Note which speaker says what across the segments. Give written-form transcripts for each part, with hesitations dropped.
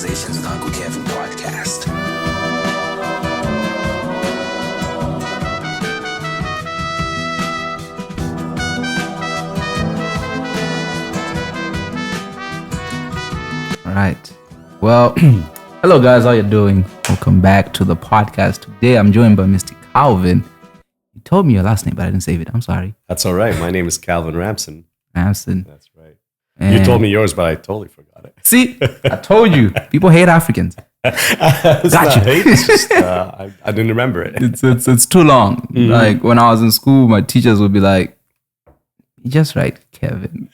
Speaker 1: Conversations with Uncle Kevin podcast.
Speaker 2: All right. Well, hello guys, how you doing? Welcome back to the podcast. Today I'm joined by Mr. Calvin. You told me your last name, but I didn't save it. I'm sorry.
Speaker 3: That's all right. My name is Calvin Ramsson.
Speaker 2: Ramsson.
Speaker 3: That's right.
Speaker 2: And
Speaker 3: You told me yours, but I totally forgot it.
Speaker 2: See, I told you. People hate Africans.
Speaker 3: It's
Speaker 2: Got
Speaker 3: not
Speaker 2: you.
Speaker 3: hate, it's just, I didn't remember it.
Speaker 2: It's too long. Like when I was in school, my teachers would be like, "You just write Kevin.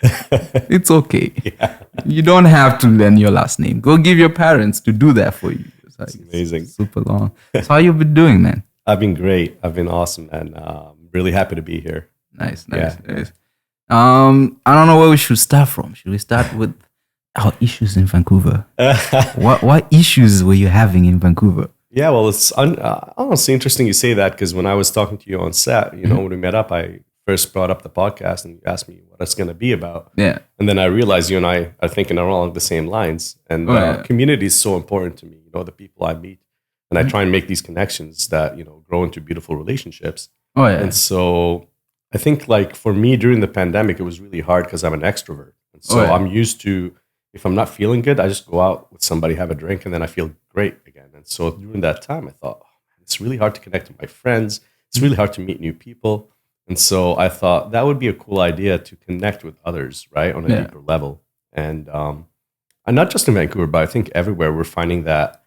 Speaker 2: It's okay.
Speaker 3: Yeah.
Speaker 2: You don't have to learn your last name. Go give your parents to do that for you." It's like,
Speaker 3: amazing.
Speaker 2: it's super long. So how you been doing, man?
Speaker 3: I've been great. I've been awesome, and really happy to be here.
Speaker 2: Nice.
Speaker 3: Yeah.
Speaker 2: I don't know where we should start from. Should we start with our issues in Vancouver? What issues were you having in Vancouver?
Speaker 3: Yeah, well, it's honestly interesting you say that, because when I was talking to you on set, when we met up, I first brought up the podcast and you asked me what it's going to be about.
Speaker 2: Yeah.
Speaker 3: And then I realized you and I are thinking along the same lines. And community is so important to me, the people I meet. And I try and make these connections that, grow into beautiful relationships.
Speaker 2: Oh, yeah.
Speaker 3: And so I think like for me during the pandemic, it was really hard because I'm an extrovert. And so I'm used to, if I'm not feeling good, I just go out with somebody, have a drink, and then I feel great again. And so during that time, I thought, it's really hard to connect with my friends. It's really hard to meet new people. And so I thought that would be a cool idea to connect with others, right, on a deeper level. And not just in Vancouver, but I think everywhere we're finding that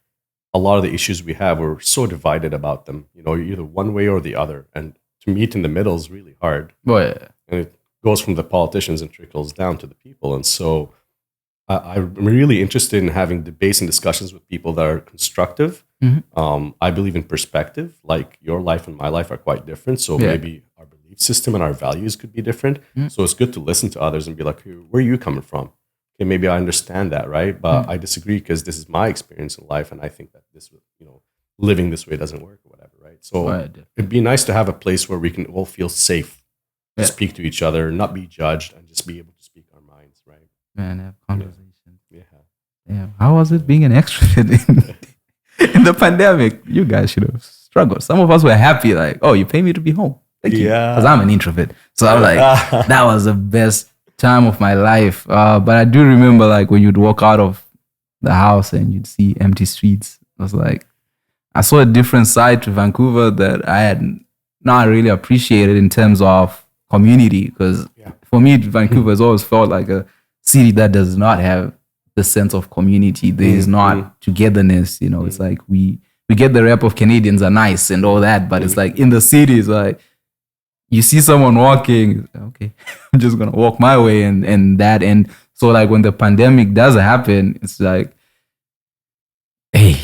Speaker 3: a lot of the issues we have, we're so divided about them. You're either one way or the other. And to meet in the middle is really hard.
Speaker 2: Oh, yeah.
Speaker 3: And it goes from the politicians and trickles down to the people. And so I'm really interested in having debates and discussions with people that are constructive. I believe in perspective, like your life and my life are quite different. So maybe our belief system and our values could be different. So it's good to listen to others and be like, hey, where are you coming from? Okay, maybe I understand that, right? But I disagree because this is my experience in life. And I think that this, living this way doesn't work or whatever, right? So it'd be nice to have a place where we can all feel safe to speak to each other, not be judged, and just be able to speak our minds, right?
Speaker 2: Man, have conversations.
Speaker 3: Yeah.
Speaker 2: How was it being an extrovert in the pandemic? You guys should have struggled. Some of us were happy, like, oh, you pay me to be home. Thank you. Because I'm an introvert. So I'm like, that was the best time of my life. But I do remember like when you'd walk out of the house and you'd see empty streets. I was like, I saw a different side to Vancouver that I had not really appreciated in terms of community. Because for me, Vancouver has always felt like a city that does not have the sense of community. There is not togetherness. It's like we get the rep of Canadians are nice and all that, but it's like in the cities, like you see someone walking, okay, I'm just gonna walk my way and that. And so like when the pandemic does happen, it's like, hey,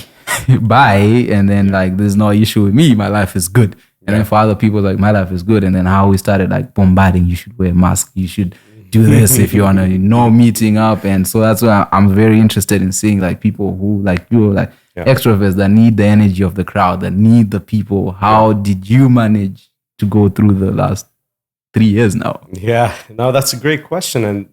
Speaker 2: bye. And then like there's no issue with me. My life is good. And then for other people, like my life is good. And then how we started like bombarding, you should wear a mask, you should do this if you want to, no meeting up. And so that's why I'm very interested in seeing like people who like you, like extroverts that need the energy of the crowd, that need the people. How did you manage to go through the last 3 years now?
Speaker 3: Yeah, no, that's a great question. And,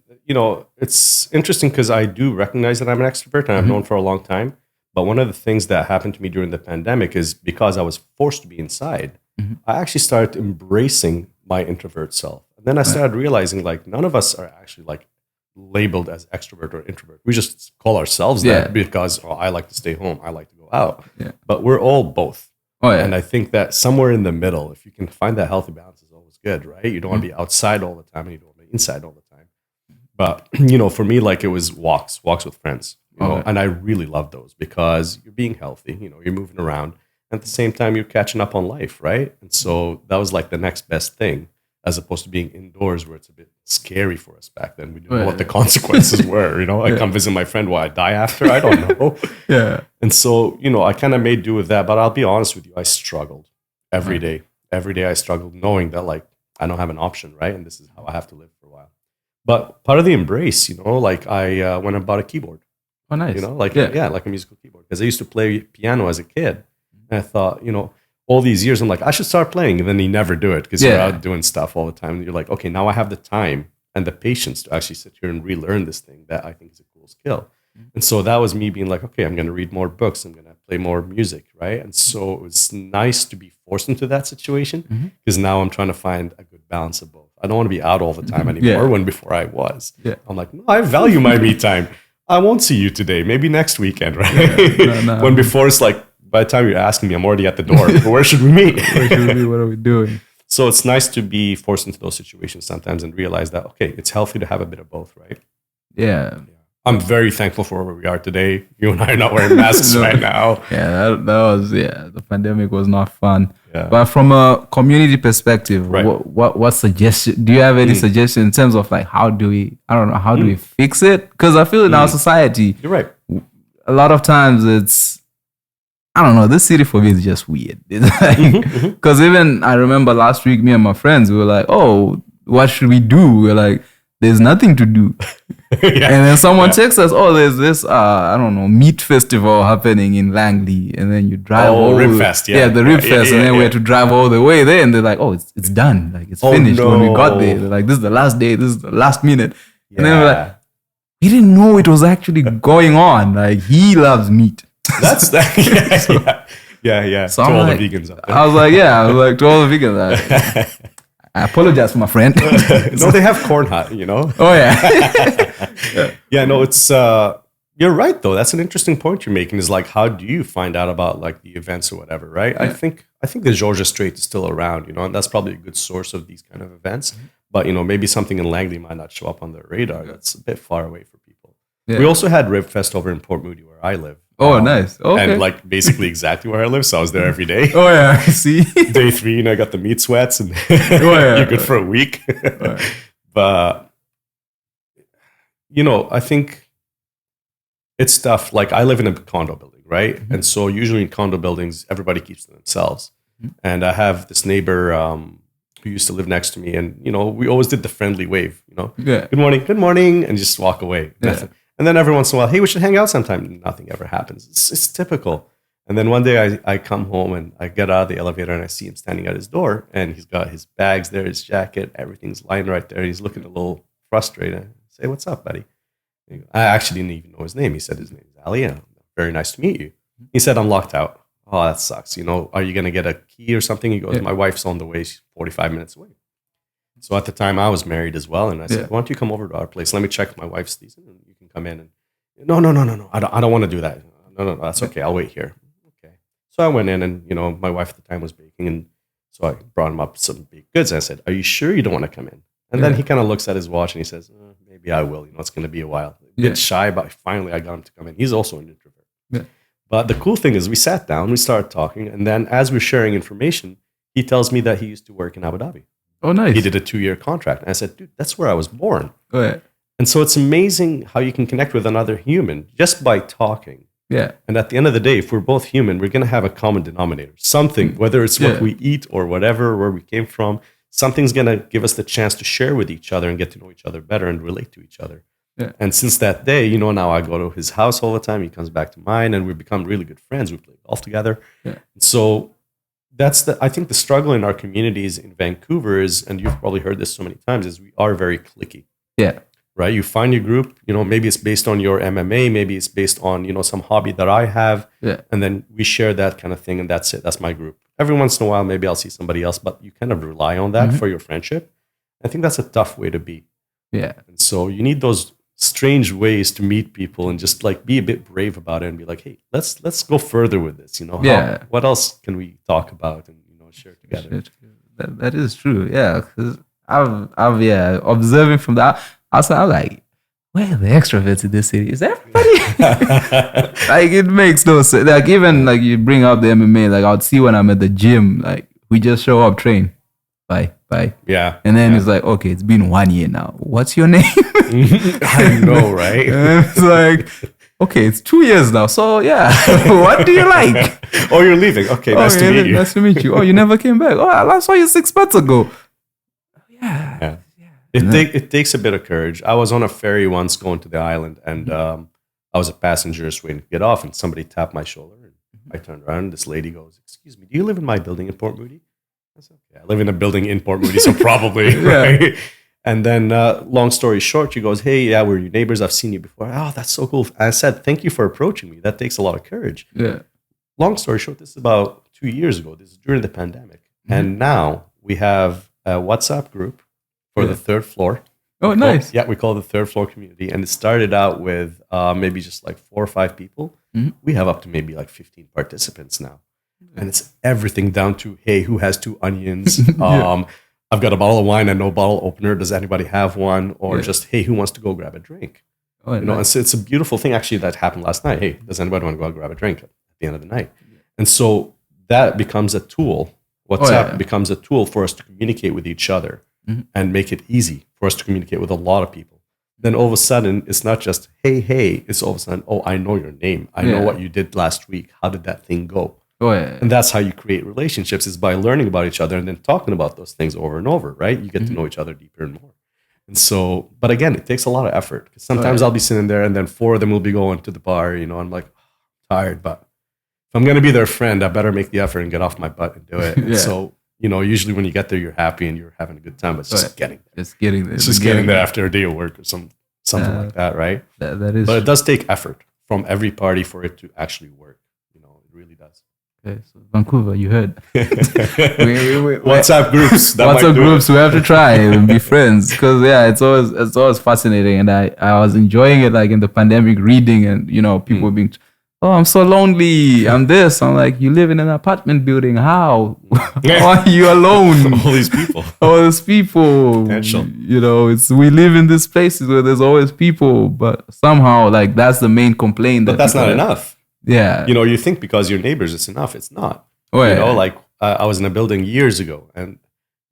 Speaker 3: it's interesting because I do recognize that I'm an extrovert and I've known for a long time. But one of the things that happened to me during the pandemic is because I was forced to be inside, I actually started embracing my introvert self. And then I started realizing like none of us are actually like labeled as extrovert or introvert. We just call ourselves that because I like to stay home, I like to go out. Yeah. But we're all both. Oh, yeah. And I think that somewhere in the middle, if you can find that healthy balance, is always good, right? You don't want to be outside all the time and you don't want to be inside all the time. But, for me, like it was walks with friends, and I really love those because you're being healthy, you're moving around. At the same time, you're catching up on life, right? And so that was like the next best thing, as opposed to being indoors where it's a bit scary for us back then. We didn't know what the consequences were, I come visit my friend, will I die after? I don't know. And so, I kind of made do with that. But I'll be honest with you, I struggled every day. Every day I struggled knowing that like I don't have an option, right? And this is how I have to live for a while. But part of the embrace, like I went and bought a keyboard.
Speaker 2: Oh, nice.
Speaker 3: Like a musical keyboard. Because I used to play piano as a kid. And I thought, all these years, I'm like, I should start playing. And then you never do it because you're out doing stuff all the time. And you're like, okay, now I have the time and the patience to actually sit here and relearn this thing that I think is a cool skill. And so that was me being like, okay, I'm going to read more books. I'm going to play more music, right? And so it was nice to be forced into that situation because now I'm trying to find a good balance of both. I don't want to be out all the time anymore when before I was.
Speaker 2: Yeah.
Speaker 3: I'm like, no, I value my me time. I won't see you today. Maybe next weekend, right?
Speaker 2: No.
Speaker 3: When before it's like, by the time you're asking me, I'm already at the door. Where should we meet?
Speaker 2: Where should we be? What are we doing?
Speaker 3: So it's nice to be forced into those situations sometimes and realize that, okay, it's healthy to have a bit of both, right?
Speaker 2: Yeah.
Speaker 3: I'm very thankful for where we are today. You and I are not wearing masks right now.
Speaker 2: Yeah, that was, the pandemic was not fun.
Speaker 3: Yeah.
Speaker 2: But from a community perspective,
Speaker 3: Right.
Speaker 2: what suggestion, do you have any suggestion in terms of like, how do we fix it? Because I feel in our society,
Speaker 3: You're right.
Speaker 2: a lot of times it's, I don't know, this city for me is just weird. Because even I remember last week, me and my friends, we were like, oh, what should we do? We were like, there's nothing to do. And then someone texts us, oh, there's this, I don't know, meat festival happening in Langley. And then you drive
Speaker 3: Rib Fest,
Speaker 2: yeah. The Rib Fest. And then we had to drive all the way there. And they're like, oh, it's done. Like, it's finished when we got there. They're like, this is the last day. This is the last minute. And then we're like, we didn't know it was actually going on. Like, he loves meat.
Speaker 3: That's that. Yeah.
Speaker 2: So
Speaker 3: to
Speaker 2: I'm
Speaker 3: all
Speaker 2: like,
Speaker 3: the vegans out there.
Speaker 2: I was like, to all the vegans. I apologize for my friend.
Speaker 3: No, they have corn hut, you know?
Speaker 2: Oh, yeah.
Speaker 3: Yeah, no, it's, you're right, though. That's an interesting point you're making is like, how do you find out about like the events or whatever, right?
Speaker 2: Yeah.
Speaker 3: I think the Georgia Strait is still around, you know, and that's probably a good source of these kind of events. But, you know, maybe something in Langley might not show up on their radar. That's a bit far away for people.
Speaker 2: Yeah.
Speaker 3: We also had Rib Fest over in Port Moody where I live.
Speaker 2: Oh, nice. Okay.
Speaker 3: And like basically exactly where I live. So I was there every day.
Speaker 2: Oh, yeah. See?
Speaker 3: Day 3, you know, I got the meat sweats and
Speaker 2: yeah.
Speaker 3: you're good for a week. But, you know, I think it's tough. Like I live in a condo building, right? And so usually in condo buildings, everybody keeps to themselves. And I have this neighbor who used to live next to me. And, you know, we always did the friendly wave, you know,
Speaker 2: Yeah.
Speaker 3: good morning, and just walk away.
Speaker 2: Yeah.
Speaker 3: And then every once in a while, hey, we should hang out sometime. Nothing ever happens. It's typical. And then one day I come home and I get out of the elevator and I see him standing at his door and he's got his bags there, his jacket, everything's lying right there. He's looking a little frustrated. I say, what's up, buddy? I actually didn't even know his name. He said his name is Ali. And very nice to meet you. He said, I'm locked out. Oh, that sucks. You know, are you going to get a key or something? He goes, my wife's on the way. She's 45 minutes away. So at the time I was married as well. And I said, why don't you come over to our place? Let me check my wife's season and you can come in. And no. I don't want to do that. No. That's okay. I'll wait here. Okay. So I went in and, you know, my wife at the time was baking. And so I brought him up some baked goods. And I said, are you sure you don't want to come in? And then he kind of looks at his watch and he says, maybe I will. You know, it's going to be a while. A bit shy, but finally I got him to come in. He's also an introvert.
Speaker 2: Yeah.
Speaker 3: But the cool thing is we sat down, we started talking. And then as we're sharing information, he tells me that he used to work in Abu Dhabi.
Speaker 2: Oh, nice.
Speaker 3: He did a 2-year contract. And I said, dude, that's where I was born.
Speaker 2: Oh, yeah.
Speaker 3: And so it's amazing how you can connect with another human just by talking.
Speaker 2: Yeah.
Speaker 3: And at the end of the day, if we're both human, we're going to have a common denominator. Something, whether it's what we eat or whatever, where we came from, something's going to give us the chance to share with each other and get to know each other better and relate to each other.
Speaker 2: Yeah.
Speaker 3: And since that day, you know, now I go to his house all the time. He comes back to mine and we become really good friends. We play golf together.
Speaker 2: Yeah.
Speaker 3: So that's I think the struggle in our communities in Vancouver is, and you've probably heard this so many times, is we are very cliquey.
Speaker 2: Yeah.
Speaker 3: Right? You find your group, you know, maybe it's based on your MMA, maybe it's based on, you know, some hobby that I have.
Speaker 2: Yeah.
Speaker 3: And then we share that kind of thing and that's it. That's my group. Every once in a while, maybe I'll see somebody else, but you kind of rely on that for your friendship. I think that's a tough way to be.
Speaker 2: Yeah.
Speaker 3: And so you need those strange ways to meet people and just like be a bit brave about it and be like, hey, let's go further with this. You know, what else can we talk about and, you know, share together?
Speaker 2: That is true. Yeah. Because I've observing from that, I was like, where are the extroverts in this city? Is everybody? Like, it makes no sense. Like, even like you bring up the MMA, like I'd see when I'm at the gym, like we just show up, train, bye.
Speaker 3: Yeah.
Speaker 2: And then it's like, okay, it's been 1 year now. What's your name?
Speaker 3: I know, right?
Speaker 2: And it's like, okay, it's 2 years now. So yeah, what do you like?
Speaker 3: Oh, you're leaving. Okay, nice to meet you.
Speaker 2: Nice to meet you. Oh, you never came back. Oh, I last saw you 6 months ago. Yeah.
Speaker 3: It takes a bit of courage. I was on a ferry once going to the island, and I was a passenger just waiting to get off, and somebody tapped my shoulder, and I turned around, and this lady goes, "Excuse me, do you live in my building in Port Moody?" I said, "Okay, I live in a building in Port Moody, so probably." Right? And then, long story short, she goes, "Hey, yeah, we're your neighbors. I've seen you before." Oh, that's so cool. I said, "Thank you for approaching me. That takes a lot of courage."
Speaker 2: Yeah.
Speaker 3: Long story short, this is about 2 years ago. This is during the pandemic. And now we have a WhatsApp group for the third floor.
Speaker 2: Oh, nice.
Speaker 3: We call it the third floor community. And it started out with maybe just like 4 or 5 people. We have up to maybe like 15 participants now. And it's everything down to, hey, who has 2 onions? I've got a bottle of wine and no bottle opener. Does anybody have one? Or just, hey, who wants to go grab a drink?
Speaker 2: Oh,
Speaker 3: you know, and so it's a beautiful thing actually that happened last night. Hey, does anybody want to go out grab a drink at the end of the night? And so that becomes a tool. WhatsApp becomes a tool for us to communicate with each other and make it easy for us to communicate with a lot of people. Then all of a sudden, it's not just, hey, it's all of a sudden, oh, I know your name. I know what you did last week. How did that thing go?
Speaker 2: Oh, yeah.
Speaker 3: And that's how you create relationships, is by learning about each other and then talking about those things over and over, right? You get to know each other deeper and more. And so, but again, it takes a lot of effort. Because sometimes I'll be sitting there and then 4 of them will be going to the bar, you know, I'm like, tired, but if I'm going to be their friend, I better make the effort and get off my butt and do it. And so, you know, usually when you get there, you're happy and you're having a good time, but it's just getting there.
Speaker 2: It's getting there.
Speaker 3: It's just getting there after a day of work or something like that, right?
Speaker 2: That is.
Speaker 3: But it does take effort from every party for it to actually work. You know, it really does.
Speaker 2: Okay, so Vancouver, you heard.
Speaker 3: WhatsApp groups.
Speaker 2: WhatsApp groups. We have to try and be friends, because it's always fascinating, and I was enjoying it, like in the pandemic, reading and people being, oh, I'm so lonely. I'm this. I'm like, you live in an apartment building. How? How are you alone?
Speaker 3: All these people.
Speaker 2: All these people.
Speaker 3: Potential.
Speaker 2: We live in these places where there's always people, but somehow like that's the main complaint.
Speaker 3: But that's not enough.
Speaker 2: Yeah.
Speaker 3: You think because you're neighbors, it's enough. It's not. Like I was in a building years ago and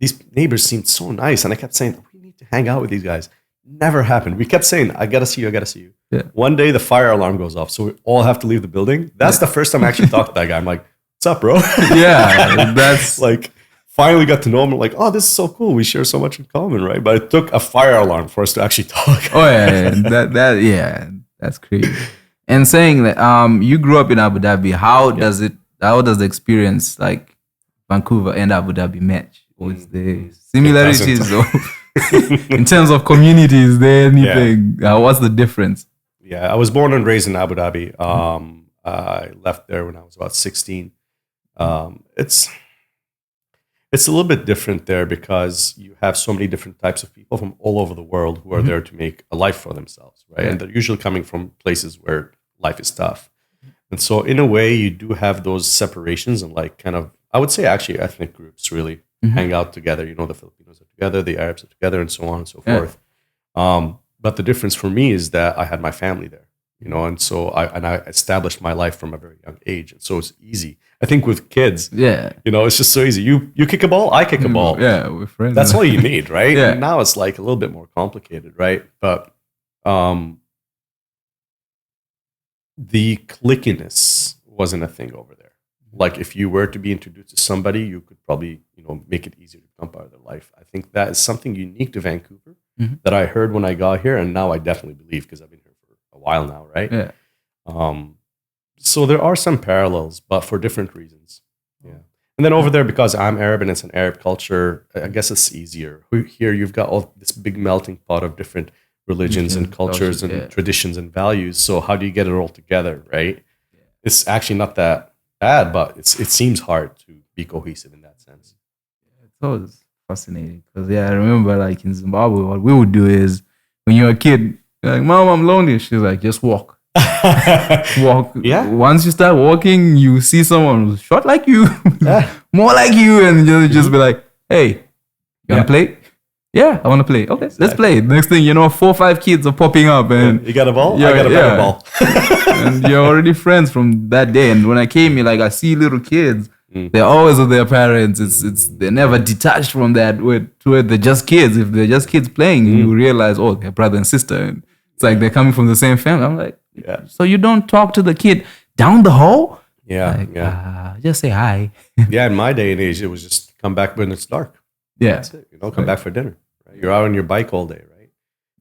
Speaker 3: these neighbors seemed so nice. And I kept saying, we need to hang out with these guys. Never happened. We kept saying, I got to see you. I got to see you.
Speaker 2: Yeah.
Speaker 3: One day the fire alarm goes off. So we all have to leave the building. That's the first time I actually talked to that guy. I'm like, what's up, bro?
Speaker 2: Yeah. That's
Speaker 3: like, finally got to know him. I'm like, oh, this is so cool. We share so much in common, right? But it took a fire alarm for us to actually talk.
Speaker 2: Oh, yeah. That's crazy. And saying that you grew up in Abu Dhabi, how does the experience like Vancouver and Abu Dhabi match? What's the similarities in terms of community? Is there anything? What's the difference?
Speaker 3: Yeah, I was born and raised in Abu Dhabi. I left there when I was about 16. It's a little bit different there because you have so many different types of people from all over the world who are there to make a life for themselves, right? And they're usually coming from places where life is tough. And so in a way, you do have those separations and like kind of, I would say actually ethnic groups really hang out together. The Filipinos are together, the Arabs are together, and so on and so forth. But the difference for me is that I had my family there, and so I established my life from a very young age. And so it's easy. I think with kids, it's just so easy. You kick a ball, I kick a ball.
Speaker 2: Yeah, we're friends.
Speaker 3: That's all you need, right?
Speaker 2: Yeah.
Speaker 3: And now it's like a little bit more complicated, right? But the clickiness wasn't a thing over there. Like if you were to be introduced to somebody, you could probably, make it easier to become part of their life. I think that is something unique to Vancouver that I heard when I got here, and now I definitely believe because I've been here for a while now, right?
Speaker 2: Yeah.
Speaker 3: So there are some parallels, but for different reasons. Yeah. And then over there, because I'm Arab and it's an Arab culture, I guess it's easier. Here you've got all this big melting pot of different religions and cultures and traditions and values. So how do you get it all together, right? Yeah. It's actually not that bad, but it seems hard to be cohesive in that sense.
Speaker 2: It's always fascinating because I remember like in Zimbabwe, what we would do is when you're a kid, you're like, Mom, I'm lonely. She's like, just walk. Walk.
Speaker 3: Yeah.
Speaker 2: Once you start walking, you see someone who's short like you, more like you, and you just be like, hey, you wanna play? Yeah, I want to play. Okay, let's play. Next thing you know, 4 or 5 kids are popping up, and
Speaker 3: you got a ball. I got a better ball,
Speaker 2: and you're already friends from that day. And when I came here, like I see little kids, they're always with their parents. They're never detached from that. They're just kids. If they're just kids playing, you realize, oh, they're brother and sister, and it's like they're coming from the same family. I'm like, so you don't talk to the kid down the hall?
Speaker 3: Yeah,
Speaker 2: just say hi.
Speaker 3: Yeah, in my day and age, it was just come back when it's dark.
Speaker 2: Yeah,
Speaker 3: that's it. Come back for dinner. Right? You're out on your bike all day, right?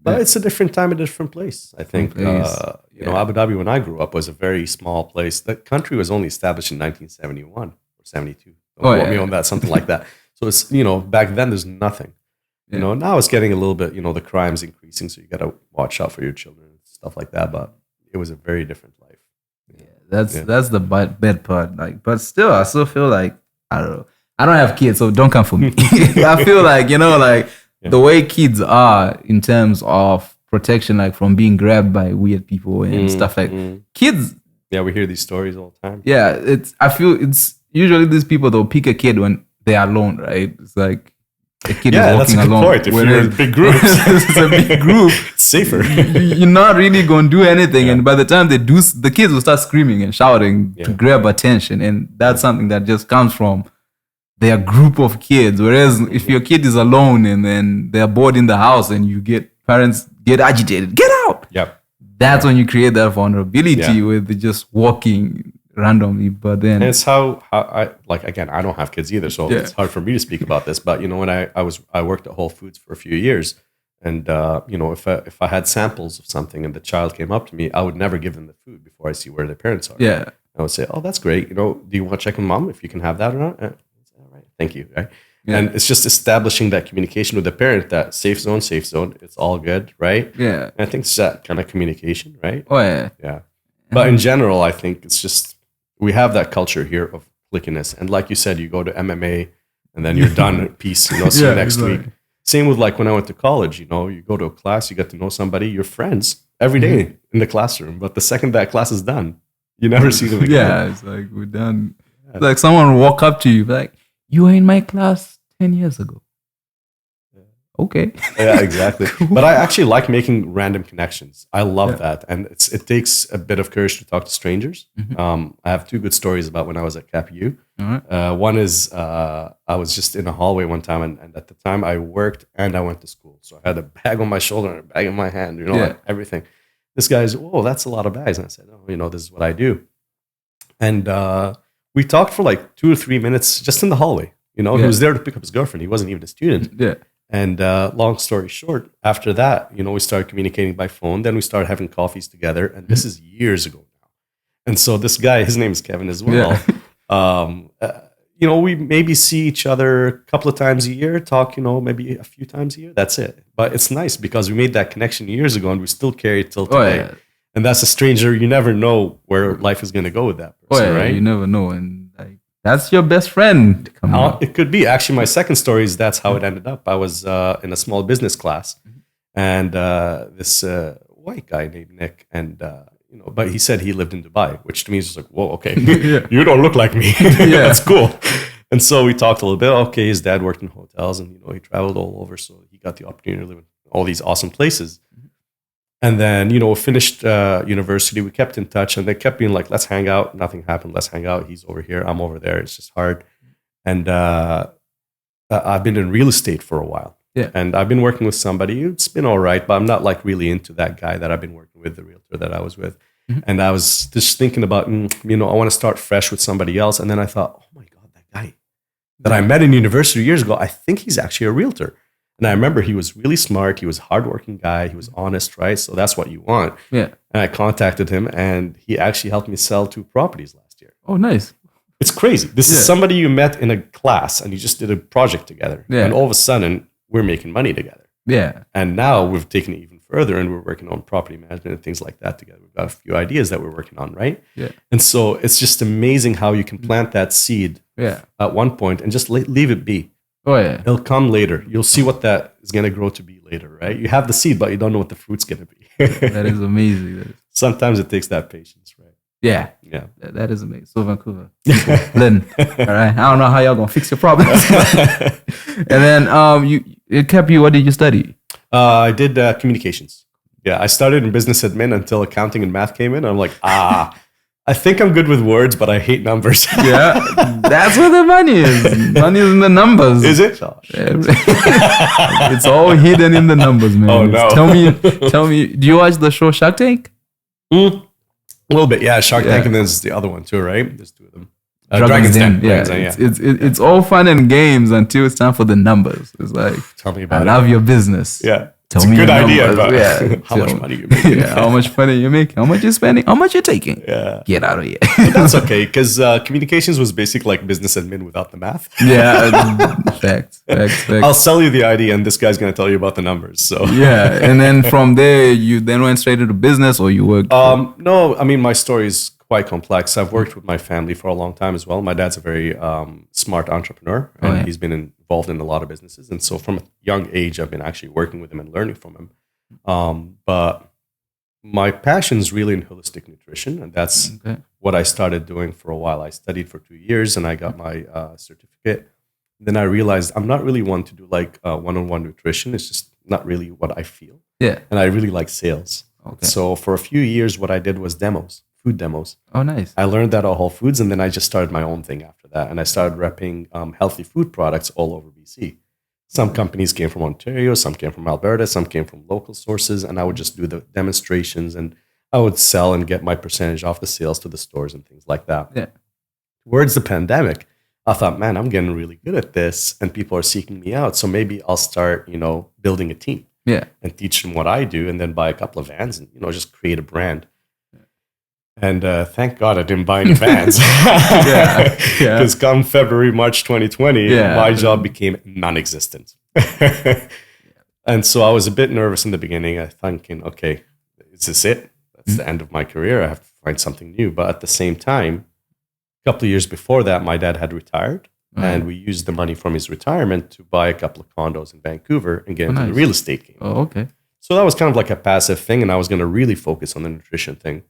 Speaker 3: But it's a different time, a different place. I think Abu Dhabi, when I grew up, was a very small place. The country was only established in 1971 or 72. Don't quote me on that, something like that. So it's back then there's nothing. You know, now it's getting a little bit, you know, the crime's increasing, so you got to watch out for your children and stuff like that. But it was a very different life.
Speaker 2: That's the bad part. Like, but still, I still feel like, I don't know. I don't have kids, so don't come for me. I feel like, you know, like the way kids are in terms of protection, like from being grabbed by weird people and stuff like kids.
Speaker 3: Yeah, we hear these stories all the time.
Speaker 2: Yeah, I feel it's usually these people, they'll pick a kid when they're alone, right? It's like a kid is walking
Speaker 3: that's a good
Speaker 2: alone.
Speaker 3: point. If you're in big groups,
Speaker 2: it's a big group.
Speaker 3: It's safer.
Speaker 2: You're not really going to do anything. And by the time they do, the kids will start screaming and shouting to grab attention. And that's something that just comes from their group of kids. Whereas if your kid is alone and then they're bored in the house and parents get agitated, get out.
Speaker 3: Yep.
Speaker 2: That's when you create that vulnerability with just walking randomly. But then
Speaker 3: and it's how I like, again, I don't have kids either, so it's hard for me to speak about this. But you know, when I worked at Whole Foods for a few years, and you know, if I had samples of something and the child came up to me, I would never give them the food before I see where their parents are.
Speaker 2: Yeah.
Speaker 3: I would say, oh, that's great. You know, do you want to check with mom if you can have that or not? All right, thank you. Right. Yeah. And it's just establishing that communication with the parent, that safe zone, it's all good, right?
Speaker 2: Yeah.
Speaker 3: And I think it's that kind of communication, right?
Speaker 2: Oh yeah.
Speaker 3: Yeah. But in general, I think it's just, we have that culture here of cliqueness. And like you said, you go to MMA and then you're done. Peace. You know, see you next week. Same with like when I went to college, you know, you go to a class, you get to know somebody, you're friends every day in the classroom. But the second that class is done, you never see them again.
Speaker 2: Yeah, it's like, we're done. Yeah. Like someone will walk up to you, like, you were in my class 10 years ago. Okay.
Speaker 3: Yeah, exactly. But I actually like making random connections. I love that. And it takes a bit of courage to talk to strangers. I have two good stories about when I was at CapU. One is I was just in a hallway one time, and at the time I worked and I went to school. So I had a bag on my shoulder and a bag in my hand, you know, like everything. This guy's, oh, that's a lot of bags. And I said, oh, you know, this is what I do. And we talked for like 2 or 3 minutes just in the hallway. You know, he was there to pick up his girlfriend. He wasn't even a student.
Speaker 2: Yeah.
Speaker 3: And long story short, after that, you know, we started communicating by phone. Then we started having coffees together. And this is years ago now. And so this guy, his name is Kevin as well. You know, we maybe see each other a couple of times a year, talk, you know, maybe a few times a year. That's it. But it's nice because we made that connection years ago and we still carry it till today. And that's a stranger. You never know where life is going to go with that person, right?
Speaker 2: You never know. And like, that's your best friend.
Speaker 3: It could be. Actually, my second story is that's how it ended up. I was in a small business class, and this white guy named Nick, and you know, but he said he lived in Dubai, which to me is just like, whoa, okay, you don't look like me. That's cool. And so we talked a little bit. Okay, his dad worked in hotels, and you know, he traveled all over, so he got the opportunity to live in all these awesome places. And then, you know, finished university. We kept in touch, and they kept being like, let's hang out. Nothing happened. Let's hang out. He's over here. I'm over there. It's just hard. And I've been in real estate for a while.
Speaker 2: Yeah.
Speaker 3: And I've been working with somebody. It's been all right, but I'm not like really into that guy that I've been working with, the realtor that I was with. And I was just thinking about, you know, I want to start fresh with somebody else. And then I thought, oh my God, that guy that I met in university years ago, I think he's actually a realtor. And I remember he was really smart. He was a hardworking guy. He was honest, right? So that's what you want.
Speaker 2: Yeah.
Speaker 3: And I contacted him, and he actually helped me sell 2 properties last year.
Speaker 2: Oh, nice.
Speaker 3: It's crazy. This is somebody you met in a class, and you just did a project together.
Speaker 2: Yeah.
Speaker 3: And all of a sudden, we're making money together.
Speaker 2: Yeah.
Speaker 3: And now we've taken it even further, and we're working on property management and things like that together. We've got a few ideas that we're working on, right?
Speaker 2: Yeah.
Speaker 3: And so it's just amazing how you can plant that seed at one point and just leave it be.
Speaker 2: Oh, yeah.
Speaker 3: It'll come later. You'll see what that is going to grow to be later, right? You have the seed, but you don't know what the fruit's going to be.
Speaker 2: That is amazing.
Speaker 3: Sometimes it takes that patience, right?
Speaker 2: Yeah.
Speaker 3: Yeah.
Speaker 2: That is amazing. So Vancouver. Lynn. All right. I don't know how y'all going to fix your problems. And then it kept you, what did you study?
Speaker 3: I did communications. Yeah. I started in business admin until accounting and math came in. I'm like, I think I'm good with words, but I hate numbers.
Speaker 2: Yeah, that's where the money is. Money is in the numbers.
Speaker 3: Is it? Oh,
Speaker 2: it's all hidden in the numbers, man.
Speaker 3: Oh, no.
Speaker 2: Tell me, do you watch the show Shark Tank?
Speaker 3: A little bit, yeah. Shark Tank, and there's the other one too, right? There's 2 of them.
Speaker 2: Dragon's Den. It's all fun and games until it's time for the numbers. It's like,
Speaker 3: tell me about
Speaker 2: I love your business.
Speaker 3: Yeah.
Speaker 2: Tell
Speaker 3: it's a
Speaker 2: me
Speaker 3: good
Speaker 2: your
Speaker 3: idea,
Speaker 2: numbers.
Speaker 3: but
Speaker 2: Yeah,
Speaker 3: how much money you making?
Speaker 2: Yeah, how much money you making? How much you spending? How much you taking?
Speaker 3: Yeah.
Speaker 2: Get out of here.
Speaker 3: But that's okay, because communications was basically like business admin without the math.
Speaker 2: Yeah, facts.
Speaker 3: I'll sell you the idea, and this guy's going to tell you about the numbers. So
Speaker 2: Yeah, and then from there, you then went straight into business, or you worked?
Speaker 3: no, I mean, my story is quite complex. I've worked with my family for a long time as well. My dad's a very smart entrepreneur, and he's been involved in a lot of businesses. And so from a young age, I've been actually working with him and learning from him. But my passion is really in holistic nutrition, and that's what I started doing for a while. I studied for 2 years, and I got my certificate. Then I realized I'm not really one to do like one-on-one nutrition. It's just not really what I feel.
Speaker 2: Yeah.
Speaker 3: And I really like sales.
Speaker 2: Okay.
Speaker 3: So for a few years, what I did was food demos.
Speaker 2: Oh, nice.
Speaker 3: I learned that at Whole Foods, and then I just started my own thing after that. And I started repping healthy food products all over BC. Some companies came from Ontario, some came from Alberta, some came from local sources, and I would just do the demonstrations, and I would sell and get my percentage off the sales to the stores and things like that.
Speaker 2: Yeah.
Speaker 3: Towards the pandemic, I thought, man, I'm getting really good at this, and people are seeking me out. So maybe I'll start, building a team.
Speaker 2: Yeah.
Speaker 3: And teach them what I do, and then buy a couple of vans and, just create a brand. And thank God I didn't buy any vans. Because come February, March 2020, my job became non-existent. And so I was a bit nervous in the beginning. I thinking, okay, is this it? That's the end of my career. I have to find something new. But at the same time, a couple of years before that, my dad had retired. And we used the money from his retirement to buy a couple of condos in Vancouver and get into the real estate game.
Speaker 2: Oh, okay.
Speaker 3: So that was kind of like a passive thing, and I was going to really focus on the nutrition thing.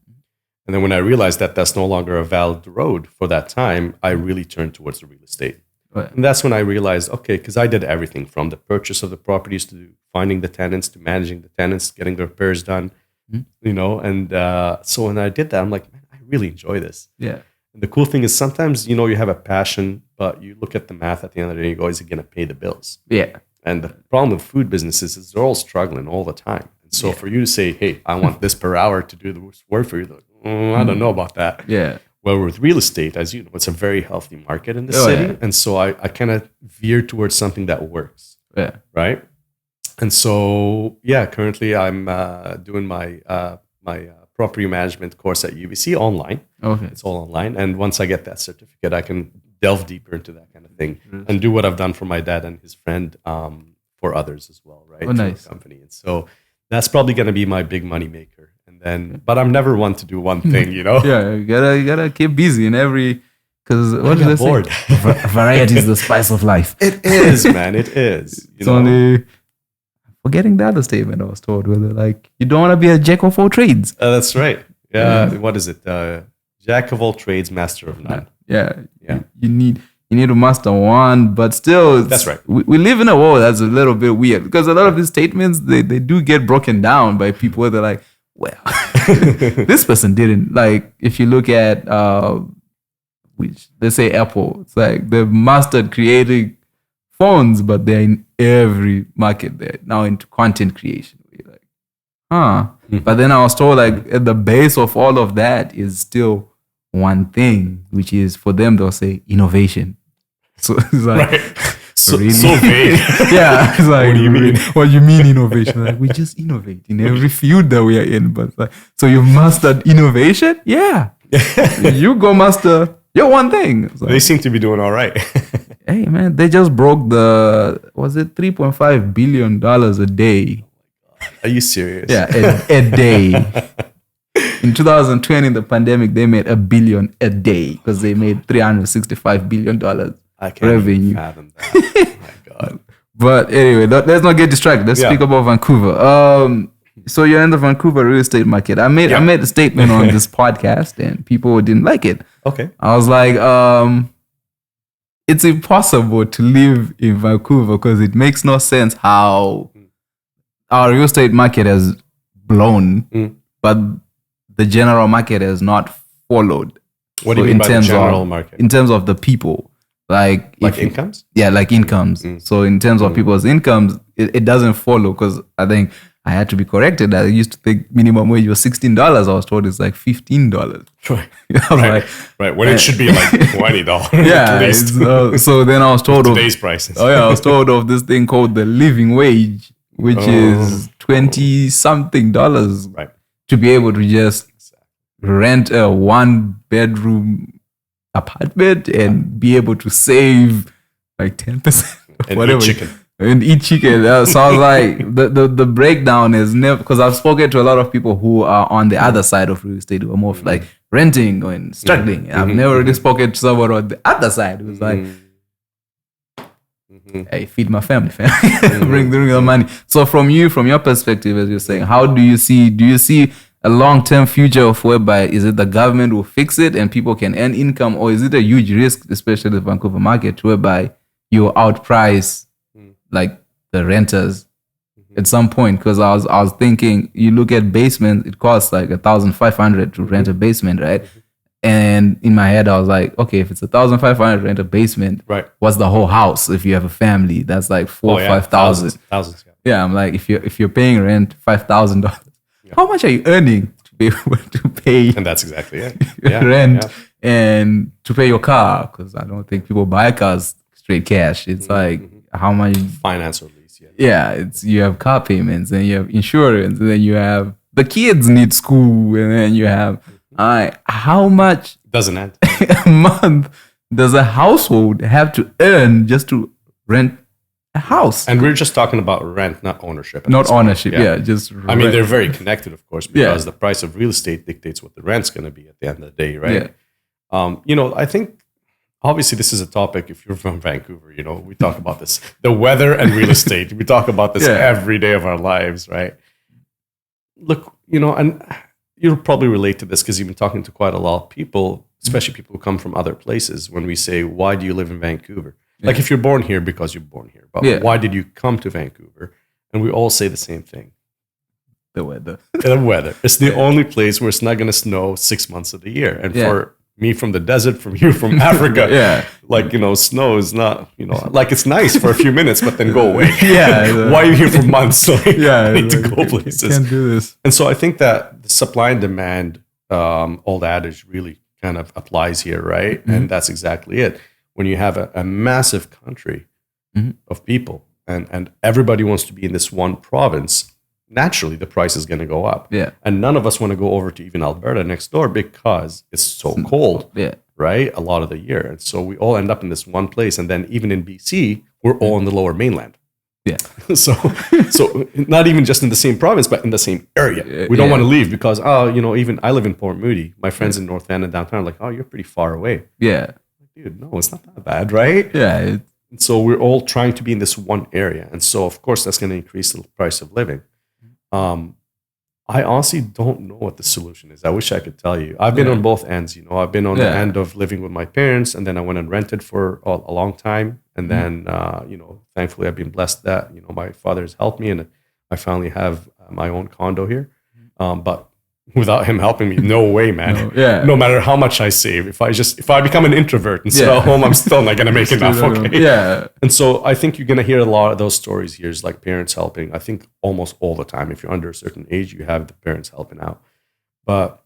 Speaker 3: And then when I realized that that's no longer a valid road for that time, I really turned towards the real estate. Right. And that's when I realized, okay, because I did everything from the purchase of the properties to finding the tenants to managing the tenants, getting the repairs done, And so when I did that, I'm like, man, I really enjoy this.
Speaker 2: Yeah.
Speaker 3: And the cool thing is sometimes, you have a passion, but you look at the math at the end of the day, you go, is it going to pay the bills?
Speaker 2: Yeah.
Speaker 3: And the problem with food businesses is they're all struggling all the time. And so for you to say, hey, I want this per hour to do the work for you, like, I don't know about that.
Speaker 2: Yeah.
Speaker 3: Well, with real estate, as you know, it's a very healthy market in the city.
Speaker 2: Yeah.
Speaker 3: And so I kind of veered towards something that works.
Speaker 2: Yeah.
Speaker 3: Right. And so, currently I'm doing my property management course at UBC online.
Speaker 2: Okay.
Speaker 3: It's all online. And once I get that certificate, I can delve deeper into that kind of thing and do what I've done for my dad and his friend for others as well, right?
Speaker 2: Oh, nice.
Speaker 3: Company. And so that's probably going to be my big money maker. And then, but I'm never one to do one thing,
Speaker 2: Yeah, you gotta keep busy in every, because what
Speaker 3: I
Speaker 2: did I
Speaker 3: bored.
Speaker 2: say? Variety is the spice of life.
Speaker 3: It is, man. It is.
Speaker 2: It's only forgetting the other statement I was told, where they're like, you don't want to be a jack of all trades.
Speaker 3: That's right. Yeah. What is it? Jack of all trades, master of none.
Speaker 2: Yeah. You need to master one, but still,
Speaker 3: that's right.
Speaker 2: We live in a world that's a little bit weird, because a lot of these statements they do get broken down by people where they're like, well, this person didn't. Like, if you look at which they say Apple, it's like they've mastered creating phones, but they're in every market. They're now into content creation. You're like, But then I was told, like, at the base of all of that is still one thing, which is, for them, they'll say innovation. So it's like, really?
Speaker 3: So vague.
Speaker 2: Yeah, it's like,
Speaker 3: what do you mean?
Speaker 2: What do you mean innovation? Like, we just innovate in every field that we are in. But like, so you've mastered innovation? Yeah. You go master your one thing. Like,
Speaker 3: they seem to be doing all right.
Speaker 2: Hey, man, they just broke $3.5 billion a day.
Speaker 3: Are you serious?
Speaker 2: Yeah, a day. In 2020, the pandemic, they made $1 billion a day because they made $365 billion
Speaker 3: I can't
Speaker 2: revenue.
Speaker 3: even fathom that. Oh my God.
Speaker 2: But anyway, let's not get distracted. Let's speak about Vancouver. So you're in the Vancouver real estate market. I made a statement on this podcast, and people didn't like it.
Speaker 3: Okay.
Speaker 2: I was like, it's impossible to live in Vancouver because it makes no sense how our real estate market has blown, but the general market has not followed.
Speaker 3: What do you mean by the general market?
Speaker 2: In terms of the people. Like
Speaker 3: incomes?
Speaker 2: Yeah, like incomes. So in terms of people's incomes, it doesn't follow, because I think I had to be corrected. I used to think minimum wage was $16. I was told it's like $15.
Speaker 3: Right. Right. When it should be like $20
Speaker 2: yeah,
Speaker 3: at least.
Speaker 2: So then I was told
Speaker 3: today's prices.
Speaker 2: I was told of this thing called the living wage, which is $20-something
Speaker 3: Right.
Speaker 2: to be able to just rent a 1-bedroom apartment and be able to save like 10%
Speaker 3: And
Speaker 2: whatever.
Speaker 3: eat chicken.
Speaker 2: And eat chicken. So I was like, the breakdown is never, because I've spoken to a lot of people who are on the other side of real estate, who are more of like renting and struggling. I've never really spoken to someone on the other side who's like, hey, feed my family, bring the money. So from your perspective, as you're saying, how do you see a long-term future of whereby is it the government will fix it and people can earn income, or is it a huge risk, especially the Vancouver market, whereby you outprice like the renters at some point? Because I was thinking, you look at basements, it costs like $1,500 to rent a basement, right? And in my head, I was like, okay, if it's $1,500 to rent a basement,
Speaker 3: Right.
Speaker 2: what's the whole house? If you have a family, that's like $4,000 or $5,000.
Speaker 3: Thousands.
Speaker 2: Yeah, I'm like, if you're paying rent $5,000, how much are you earning to be able to pay
Speaker 3: And that's exactly it.
Speaker 2: rent and to pay your car? Because I don't think people buy cars straight cash. It's like how much
Speaker 3: Finance or lease.
Speaker 2: it's you have car payments and you have insurance and then you have the kids need school and then you have how much
Speaker 3: Doesn't end.
Speaker 2: a month does a household have to earn just to rent a house?
Speaker 3: And we're just talking about rent, not ownership.
Speaker 2: Not ownership, just
Speaker 3: I mean,
Speaker 2: rent.
Speaker 3: they're very connected, of course, because the price of real estate dictates what the rent's going to be at the end of the day, right? I think obviously this is a topic. If you're from Vancouver, we talk about this, the weather and real estate. We talk about this every day of our lives, right? Look, and you'll probably relate to this because you've been talking to quite a lot of people, especially people who come from other places. When we say, "Why do you live in Vancouver?" Like if you're born here, because you're born here, but why did you come to Vancouver? And we all say the same thing.
Speaker 2: The weather.
Speaker 3: The weather. It's the only place where it's not going to snow 6 months of the year. And for me from the desert, from you from Africa, snow is not, like it's nice for a few minutes, but then go away. Why are you here for months? I need to go places.
Speaker 2: Can't do this.
Speaker 3: And so I think that the supply and demand, old adage really kind of applies here, right? Mm-hmm. And that's exactly it. When you have a massive country of people and everybody wants to be in this one province, naturally the price is going to go up. And none of us want to go over to even Alberta next door because it's so cold, right? A lot of the year. And so we all end up in this one place. And then even in BC, we're all in the lower mainland. So not even just in the same province, but in the same area. We don't want to leave because, even I live in Port Moody. My friends in North Van and downtown are like, oh, you're pretty far away. Dude, no, it's not that bad, right? And so we're all trying to be in this one area. And so, of course, that's going to increase the price of living. I honestly don't know what the solution is. I wish I could tell you. I've been on both ends. I've been on the end of living with my parents, and then I went and rented for a long time. And then, thankfully, I've been blessed that, my father has helped me, and I finally have my own condo here. But without him helping me, no way, man. No matter how much I save, if I become an introvert and sit at home, I'm still not gonna make enough. Okay. And so I think you're gonna hear a lot of those stories here, is like parents helping. I think almost all the time, if you're under a certain age, you have the parents helping out. But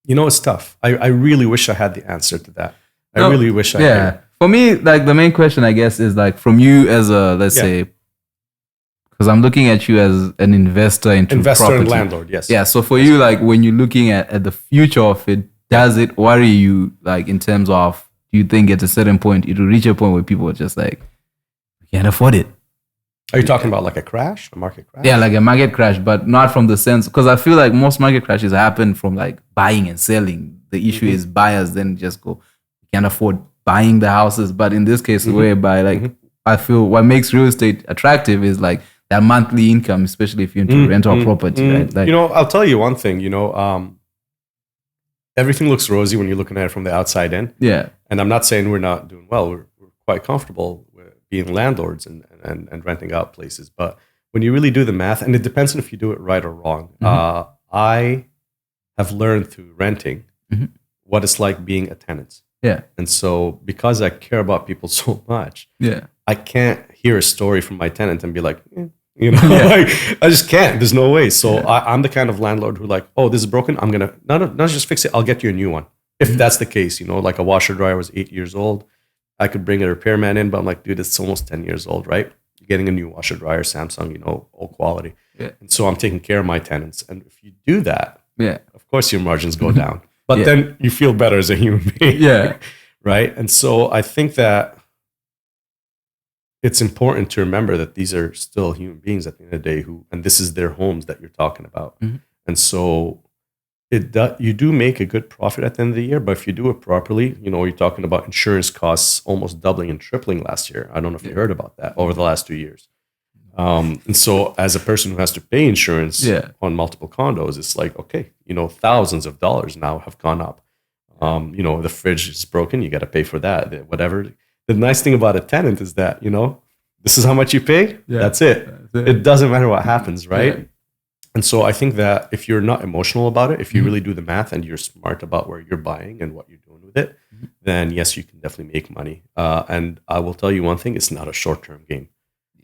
Speaker 3: it's tough. I really wish I had the answer to that. I really wish I had.
Speaker 2: For me, like the main question, I guess, is like from you as a, let's say, because I'm looking at you as an investor into property.
Speaker 3: And landlord, yes.
Speaker 2: Yeah, so for you, like when you're looking at the future of it, does it worry you, like in terms of, do you think at a certain point, it will reach a point where people are just like, we can't afford it?
Speaker 3: Are you talking about like a crash, a market crash?
Speaker 2: Yeah, like a market crash, but not from the sense, because I feel like most market crashes happen from like buying and selling. The issue is buyers then just go, we can't afford buying the houses. But in this case, whereby like, I feel what makes real estate attractive is like, that monthly income, especially if you're into rental property, right? Like,
Speaker 3: I'll tell you one thing, everything looks rosy when you're looking at it from the outside in. And I'm not saying we're not doing well. We're quite comfortable with being landlords and renting out places. But when you really do the math, and it depends on if you do it right or wrong, I have learned through renting what it's like being a tenant. And so because I care about people so much, I can't hear a story from my tenant and be like, like, I just can't. There's no way. So I'm the kind of landlord who like, oh, this is broken. I'm going to not just fix it. I'll get you a new one. If that's the case, like a washer dryer was 8 years old. I could bring a repairman in, but I'm like, dude, it's almost 10 years old, right? You're getting a new washer dryer, Samsung, all quality.
Speaker 2: Yeah.
Speaker 3: And so I'm taking care of my tenants. And if you do that,
Speaker 2: Yeah.
Speaker 3: of course your margins go down. But then you feel better as a human being.
Speaker 2: Yeah.
Speaker 3: Right? And so I think that it's important to remember that these are still human beings at the end of the day and this is their homes that you're talking about.
Speaker 2: Mm-hmm.
Speaker 3: And so you do make a good profit at the end of the year, but if you do it properly, you're talking about insurance costs almost doubling and tripling last year. I don't know if you heard about that over the last 2 years. And so as a person who has to pay insurance on multiple condos, it's like, okay, thousands of dollars now have gone up. The fridge is broken. You got to pay for that, whatever. The nice thing about a tenant is that, this is how much you pay. Yeah, that's it. It doesn't matter what happens, right? Yeah. And so I think that if you're not emotional about it, if you really do the math and you're smart about where you're buying and what you're doing with it, then yes, you can definitely make money. And I will tell you one thing, it's not a short-term game.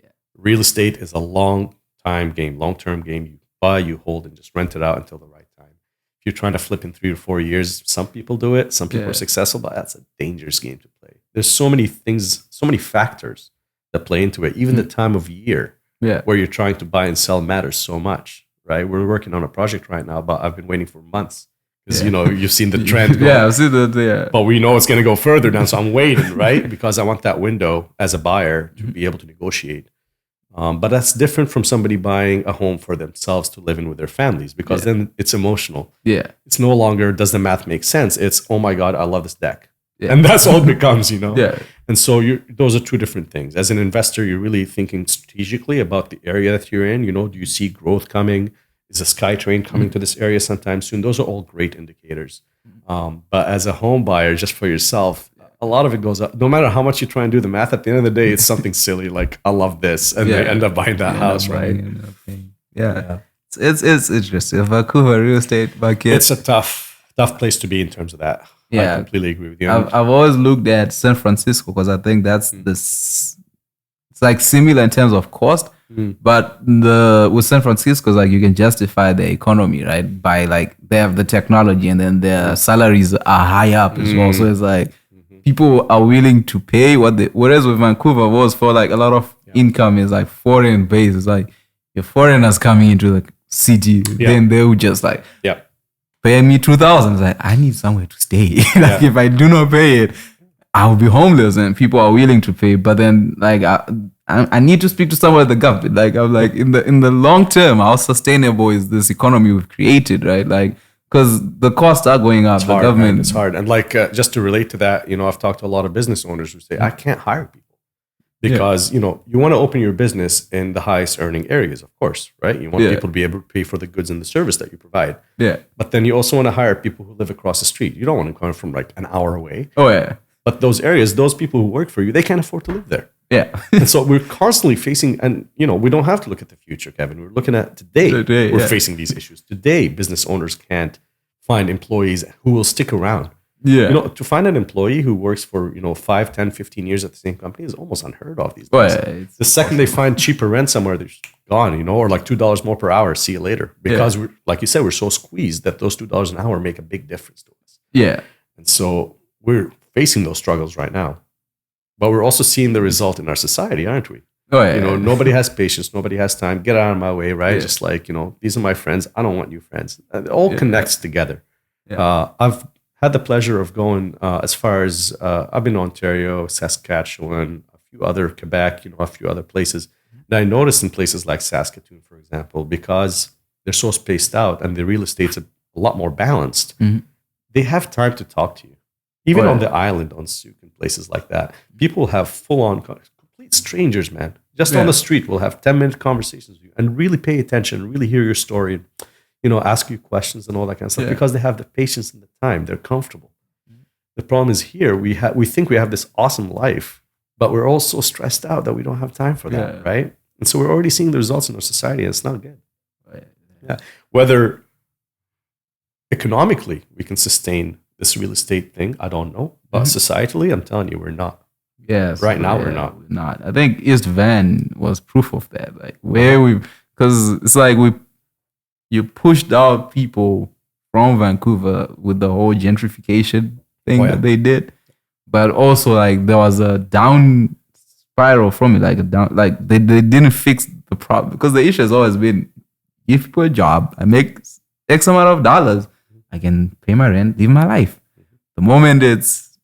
Speaker 3: Yeah. Real estate is a long-term game. You buy, you hold, and just rent it out until the right time. If you're trying to flip in 3 to 4 years, some people do it. Some people are successful, but that's a dangerous game to play. There's so many things, so many factors that play into it. Even the time of year where you're trying to buy and sell matters so much. Right, we're working on a project right now, but I've been waiting for months because you've seen the trend.
Speaker 2: I've seen that. Yeah,
Speaker 3: but we know it's going to go further down, so I'm waiting, right? Because I want that window as a buyer to be able to negotiate. But that's different from somebody buying a home for themselves to live in with their families, because then it's emotional.
Speaker 2: Yeah,
Speaker 3: it's no longer does the math make sense. It's, oh my God, I love this deck. Yeah. And that's all it becomes, Yeah. And so those are two different things. As an investor, you're really thinking strategically about the area that you're in. Do you see growth coming? Is a SkyTrain coming to this area sometime soon? Those are all great indicators. But as a home buyer, just for yourself, a lot of it goes up. No matter how much you try and do the math, at the end of the day, it's something silly like, I love this. And they end up buying that house, right?
Speaker 2: Yeah. It's interesting. Vancouver real estate market.
Speaker 3: It's a tough place to be in terms of that.
Speaker 2: Yeah,
Speaker 3: I completely agree with you.
Speaker 2: I've always looked at San Francisco because I think that's it's like similar in terms of cost, but with San Francisco, it's like you can justify the economy, right? By like they have the technology and then their salaries are high up as well. So it's like people are willing to pay whereas with Vancouver was for like a lot of income is like foreign based. It's like if foreigners coming into the city, then they would just like pay me $2,000. It's like, I need somewhere to stay. If I do not pay it, I will be homeless. And people are willing to pay. But then, like, I need to speak to someone at the government. Like, I'm like, in the long term, how sustainable is this economy we've created, right? Like, because the costs are going up.
Speaker 3: It's hard, government, man. It's hard. And like, just to relate to that, I've talked to a lot of business owners who say, I can't hire people. Because, you want to open your business in the highest earning areas, of course, right? You want people to be able to pay for the goods and the service that you provide.
Speaker 2: Yeah.
Speaker 3: But then you also want to hire people who live across the street. You don't want to come from like an hour away.
Speaker 2: Oh, yeah.
Speaker 3: But those areas, those people who work for you, they can't afford to live there.
Speaker 2: Yeah.
Speaker 3: And so we're constantly facing, and, we don't have to look at the future, Kevin. We're looking at today. We're facing these issues. Today, business owners can't find employees who will stick around.
Speaker 2: Yeah.
Speaker 3: To find an employee who works for, 5, 10, 15 years at the same company is almost unheard of these days. The second they find cheaper rent somewhere, they're gone, or like $2 more per hour, see you later. Because we're, like you said, we're so squeezed that those $2 an hour make a big difference to us.
Speaker 2: Yeah.
Speaker 3: And so we're facing those struggles right now. But we're also seeing the result in our society, aren't we?
Speaker 2: Oh, yeah.
Speaker 3: Nobody has patience. Nobody has time. Get out of my way, right? Yeah. Just like, these are my friends. I don't want new friends. It all connects together. Yeah. I've had the pleasure of going as far as I've been to Ontario, Saskatchewan, a few other Quebec, a few other places. And I noticed in places like Saskatoon, for example, because they're so spaced out and the real estate's a lot more balanced, they have time to talk to you. Even on the island, on Souk and places like that, people have full-on, complete strangers, man. Just on the street, will have 10-minute conversations with you and really pay attention, really hear your story, ask you questions and all that kind of stuff because they have the patience and the time. They're comfortable. The problem is here, we think we have this awesome life, but we're all so stressed out that we don't have time for that, right? And so we're already seeing the results in our society, and it's not good. Yeah. Whether economically we can sustain this real estate thing, I don't know. But societally, I'm telling you, we're not.
Speaker 2: Yes.
Speaker 3: Right now, we're not.
Speaker 2: We're not. I think East Van was proof of that. Like because it's like you pushed out people from Vancouver with the whole gentrification thing that they did. but also like there was a down spiral from it, like a down, like they didn't fix the problem because the issue has always been give people a job, I make X amount of dollars, I can pay my rent, live my life. The moment it's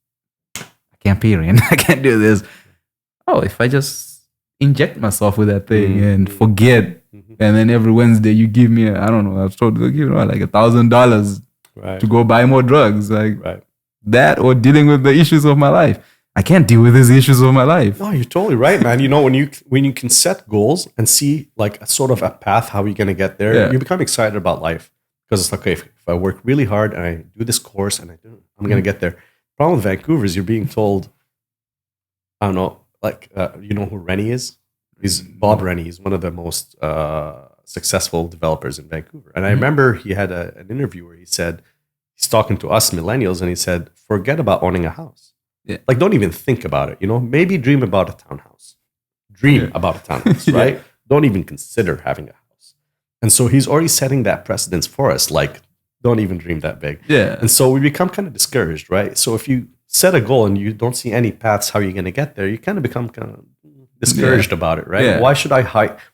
Speaker 2: I can't pay rent, I can't do this. Oh, if I just inject myself with that thing and forget, and then every Wednesday you give me, I don't know, I was told to give like $1,000 to go buy more drugs, like that, or dealing with the issues of my life. I can't deal with these issues of my life.
Speaker 3: No, you're totally right, man. You know, when you can set goals and see like a sort of a path how you're gonna get there, you become excited about life because it's like, okay, if I work really hard and I do this course and I'm gonna get there. Problem with Vancouver is you're being told, I don't know, like you know who Rennie is? He's Bob Rennie. He's one of the most successful developers in Vancouver. And I remember he had an interview where he said he's talking to us millennials, and he said, "Forget about owning a house. Like, don't even think about it. You know, maybe dream about a townhouse. Dream about a townhouse, right? Don't even consider having a house." And so he's already setting that precedence for us. Like, don't even dream that big.
Speaker 2: Yeah.
Speaker 3: And so we become kind of discouraged, right? So if you set a goal and you don't see any paths how you're going to get there, you kind of become kind of discouraged about it, right?
Speaker 2: Yeah.
Speaker 3: Why should I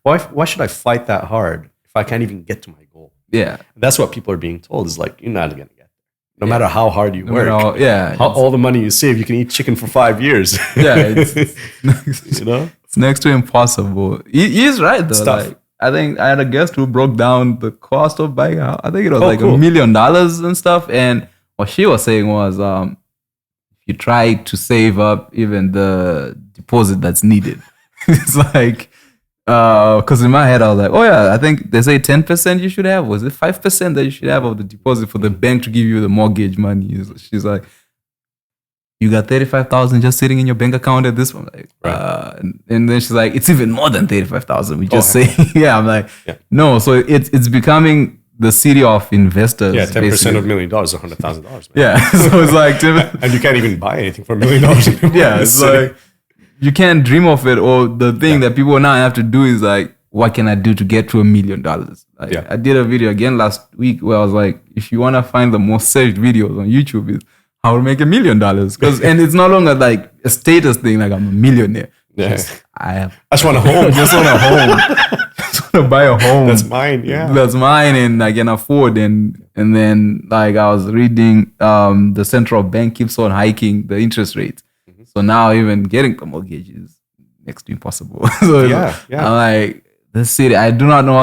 Speaker 3: why should I fight that hard if I can't even get to my goal?
Speaker 2: Yeah.
Speaker 3: That's what people are being told is like, you're not going to get there. No matter how hard you work. All the money you save, you can eat chicken for 5 years.
Speaker 2: It's
Speaker 3: you know?
Speaker 2: It's next to impossible. He's right though. Like, I think I had a guest who broke down the cost of buying a house. I think it was $1 million and stuff. And what she was saying was, if you try to save up even the deposit that's needed, it's like, because in my head I was like, oh yeah, I think they say 10% you should have. Was it 5% that you should have of the deposit for the bank to give you the mortgage money? She's like, you got 35,000 just sitting in your bank account at this one, like, and then she's like, it's even more than 35,000. We just say, I'm like, no. So it's becoming the city of investors.
Speaker 3: Yeah, 10% of $1 million is $100,000.
Speaker 2: Yeah, so it's like,
Speaker 3: and you can't even buy anything for $1 million.
Speaker 2: Yeah, it's like you can't dream of it. Or the thing that people now have to do is like, what can I do to get to $1 million? Like, I did a video again last week where I was like, if you want to find the most searched videos on YouTube, is how to make $1 million. And it's no longer like a status thing, like I'm a millionaire. I
Speaker 3: just want a home.
Speaker 2: Just want a home. Just want to buy a home.
Speaker 3: That's mine. Yeah,
Speaker 2: that's mine, and I can afford. And then like I was reading, the central bank keeps on hiking the interest rates. So now even getting the mortgage is next to impossible. So I'm like, the city. I do not know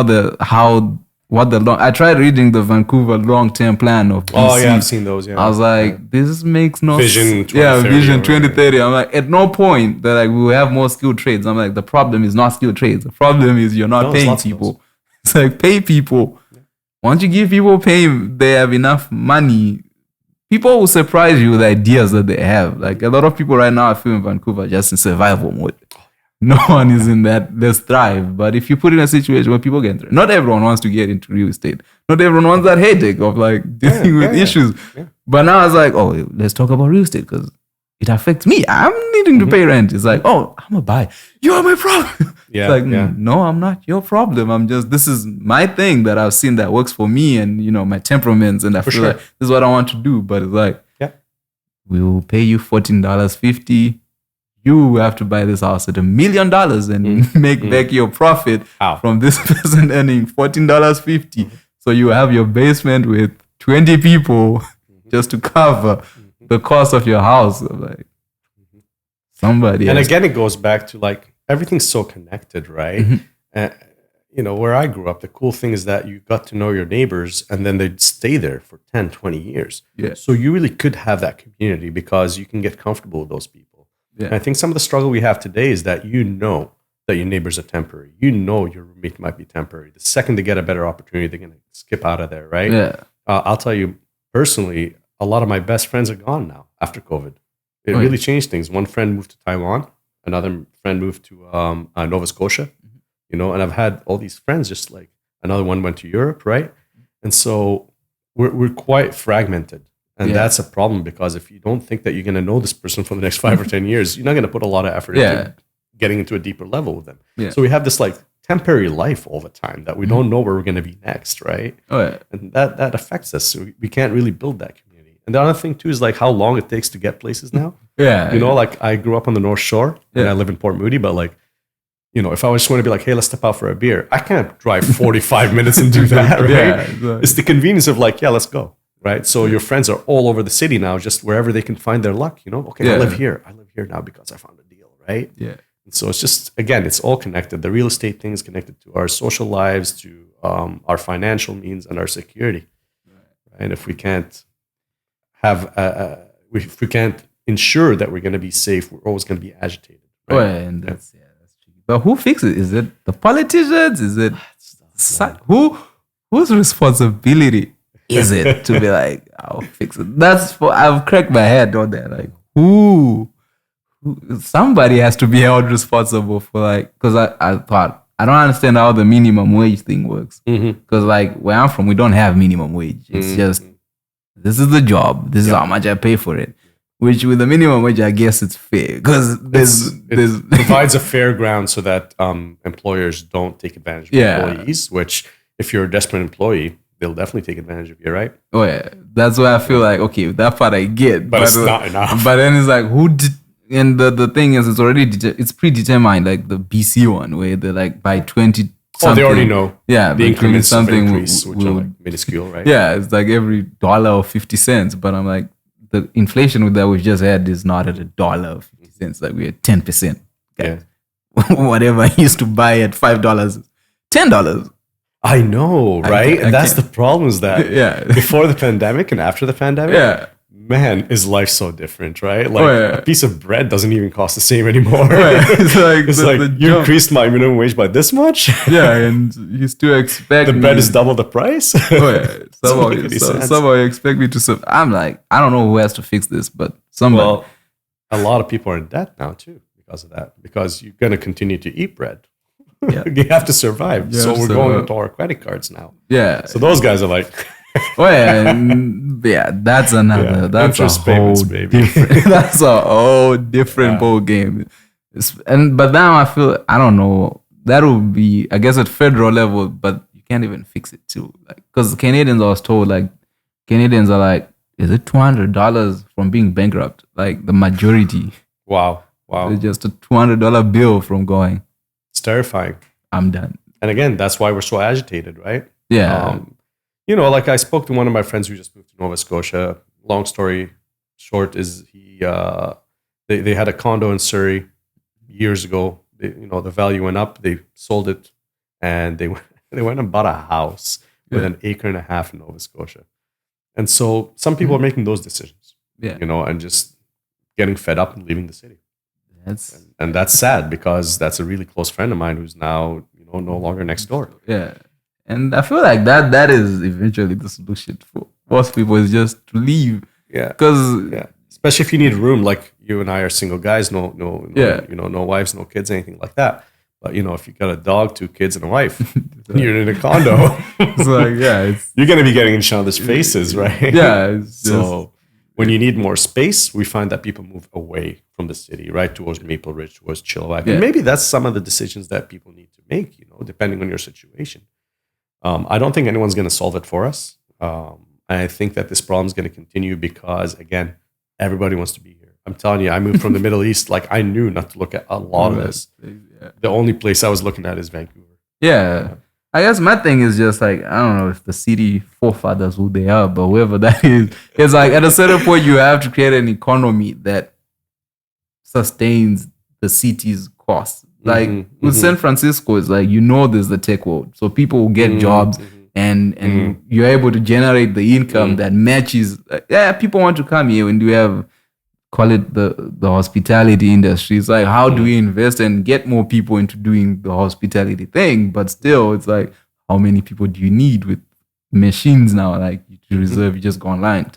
Speaker 2: I tried reading the Vancouver long-term plan of BC.
Speaker 3: Oh yeah, I've seen those. Yeah,
Speaker 2: I was like, this makes no
Speaker 3: Vision 2030.
Speaker 2: Yeah, Vision 2030. I'm like, at no point that like we will have more skilled trades. I'm like, the problem is not skilled trades. The problem is you're not paying people. It's like, pay people. Once you give people pay, they have enough money. People will surprise you with ideas that they have. Like a lot of people right now I feel in Vancouver just in survival mode. No one is in that, let's thrive. But if you put in a situation where people get into, not everyone wants to get into real estate. Not everyone wants that headache of like dealing with issues. But now it's like, oh, let's talk about real estate because it affects me. I'm needing to pay rent. It's like, oh, I'm gonna buy. You are my problem. It's like, no, I'm not your problem. This is my thing that I've seen that works for me and, you know, my temperaments. And I feel like this is what I want to do. But it's like, we will pay you $14.50. You have to buy this house at $1 million and make back your profit from this person earning $14.50. So you have your basement with 20 people just to cover the cost of your house. Like somebody.
Speaker 3: And again, it goes back to like everything's so connected, right? You know, where I grew up, the cool thing is that you got to know your neighbors and then they'd stay there for 10, 20 years.
Speaker 2: Yeah.
Speaker 3: So you really could have that community because you can get comfortable with those people. Yeah. And I think some of the struggle we have today is that you know that your neighbors are temporary. You know your roommate might be temporary. The second they get a better opportunity, they're going to skip out of there, right?
Speaker 2: Yeah.
Speaker 3: I'll tell you personally, a lot of my best friends are gone now after COVID. It really changed things. One friend moved to Taiwan. Another friend moved to Nova Scotia. You know, and I've had all these friends just like another one went to Europe, right? And so we're quite fragmented. And that's a problem because if you don't think that you're going to know this person for the next 5 or 10 years, you're not going to put a lot of effort into getting into a deeper level with them. Yeah. So we have this like temporary life all the time that we don't know where we're going to be next, right? And that affects us. So we can't really build that community. And the other thing too is like how long it takes to get places now.
Speaker 2: Yeah.
Speaker 3: You know, like I grew up on the North Shore and I live in Port Moody, but like, you know, if I just want to be like, hey, let's step out for a beer, I can't drive 45 minutes and do that, right?
Speaker 2: Yeah, exactly.
Speaker 3: It's the convenience of like, yeah, let's go, right? So your friends are all over the city now, just wherever they can find their luck, you know? Okay, I live here. I live here now because I found a deal, right?
Speaker 2: Yeah.
Speaker 3: And so it's just, again, it's all connected. The real estate thing is connected to our social lives, to our financial means and our security. Right? And if we can't have, if we can't ensure that we're going to be safe, we're always going to be agitated. Right?
Speaker 2: Oh, yeah, and that's tricky. But who fixes it? Is it the politicians? Is it whose responsibility is it to be like, I'll fix it? I've cracked my head on that. Like, who somebody has to be held responsible for, like, because I thought, I don't understand how the minimum wage thing works. Because like where I'm from, we don't have minimum wage. It's just, this is the job. This is how much I pay for it. Which with the minimum wage, I guess it's fair because it
Speaker 3: provides a fair ground so that employers don't take advantage of employees. Which, if you're a desperate employee, they'll definitely take advantage of you, right?
Speaker 2: Oh yeah, that's why I feel like, okay, that part I get,
Speaker 3: but it's not enough.
Speaker 2: But then it's like, who did? And the thing is, it's already it's predetermined, like the BC one where they're like by 20.
Speaker 3: Oh, they already know.
Speaker 2: Yeah,
Speaker 3: the increments
Speaker 2: something
Speaker 3: of increase, which are like minuscule, right?
Speaker 2: Yeah, it's like every dollar or 50 cents. But I'm like, the inflation that we just had is not at $1 or 50 cents. Like we're at 10%.
Speaker 3: Yeah.
Speaker 2: Whatever I used to buy at $5, $10.
Speaker 3: I know, right? And that's the problem is that before the pandemic and after the pandemic, man, is life so different, right? Like a piece of bread doesn't even cost the same anymore. It's like you increased my minimum wage by this much.
Speaker 2: Yeah, and you still expect
Speaker 3: the bread is double the price.
Speaker 2: Somehow you expect me to. I'm like, I don't know who has to fix this, but somebody.
Speaker 3: Well, a lot of people are in debt now too because of that. Because you're going to continue to eat bread. Yeah. You have to survive. So we're going into our credit cards now.
Speaker 2: Yeah.
Speaker 3: So those guys are like.
Speaker 2: That's another. That's a whole different. That's a whole different ball game. But now I feel, I don't know. That would be, I guess, at federal level, but you can't even fix it too. Like, because Canadians, I was told, like, Canadians are like, is it $200 from being bankrupt? Like the majority.
Speaker 3: Wow.
Speaker 2: It's just a $200 bill from going.
Speaker 3: It's terrifying.
Speaker 2: I'm done.
Speaker 3: And again, that's why we're so agitated, right?
Speaker 2: Yeah.
Speaker 3: You know, like I spoke to one of my friends who just moved to Nova Scotia. Long story short is they had a condo in Surrey years ago. The value went up. They sold it, and they went and bought a house with an acre and a half in Nova Scotia. And so some people are making those decisions. Yeah. And just getting fed up and leaving the city. And that's sad because that's a really close friend of mine who's now no longer next door.
Speaker 2: Yeah. And I feel like that is eventually the solution for most people, is just to leave.
Speaker 3: Yeah.
Speaker 2: Because
Speaker 3: especially if you need room, like you and I are single guys, no wives, no kids, anything like that. But if you got a dog, 2 kids, and a wife, you're in a condo.
Speaker 2: It's like
Speaker 3: you're gonna be getting in each other's faces, right?
Speaker 2: Yeah.
Speaker 3: So when you need more space, we find that people move away from the city, right, towards Maple Ridge, towards Chilliwack. And maybe that's some of the decisions that people need to make, depending on your situation. I don't think anyone's going to solve it for us. I think that this problem is going to continue because, again, everybody wants to be here. I'm telling you, I moved from the Middle East. Like, I knew not to look at a lot of this. Yeah. The only place I was looking at is Vancouver.
Speaker 2: Yeah. I guess my thing is just like, I don't know if the city forefathers who they are, but whoever that is, it's like at a certain point you have to create an economy that sustains the city's costs. Like with San Francisco, it's like, there's the tech world. So people will get jobs and you're able to generate the income that matches. People want to come here when we have, call it the hospitality industry. It's like, how do we invest and get more people into doing the hospitality thing? But still, it's like, how many people do you need with machines now? Like to reserve, you just go online.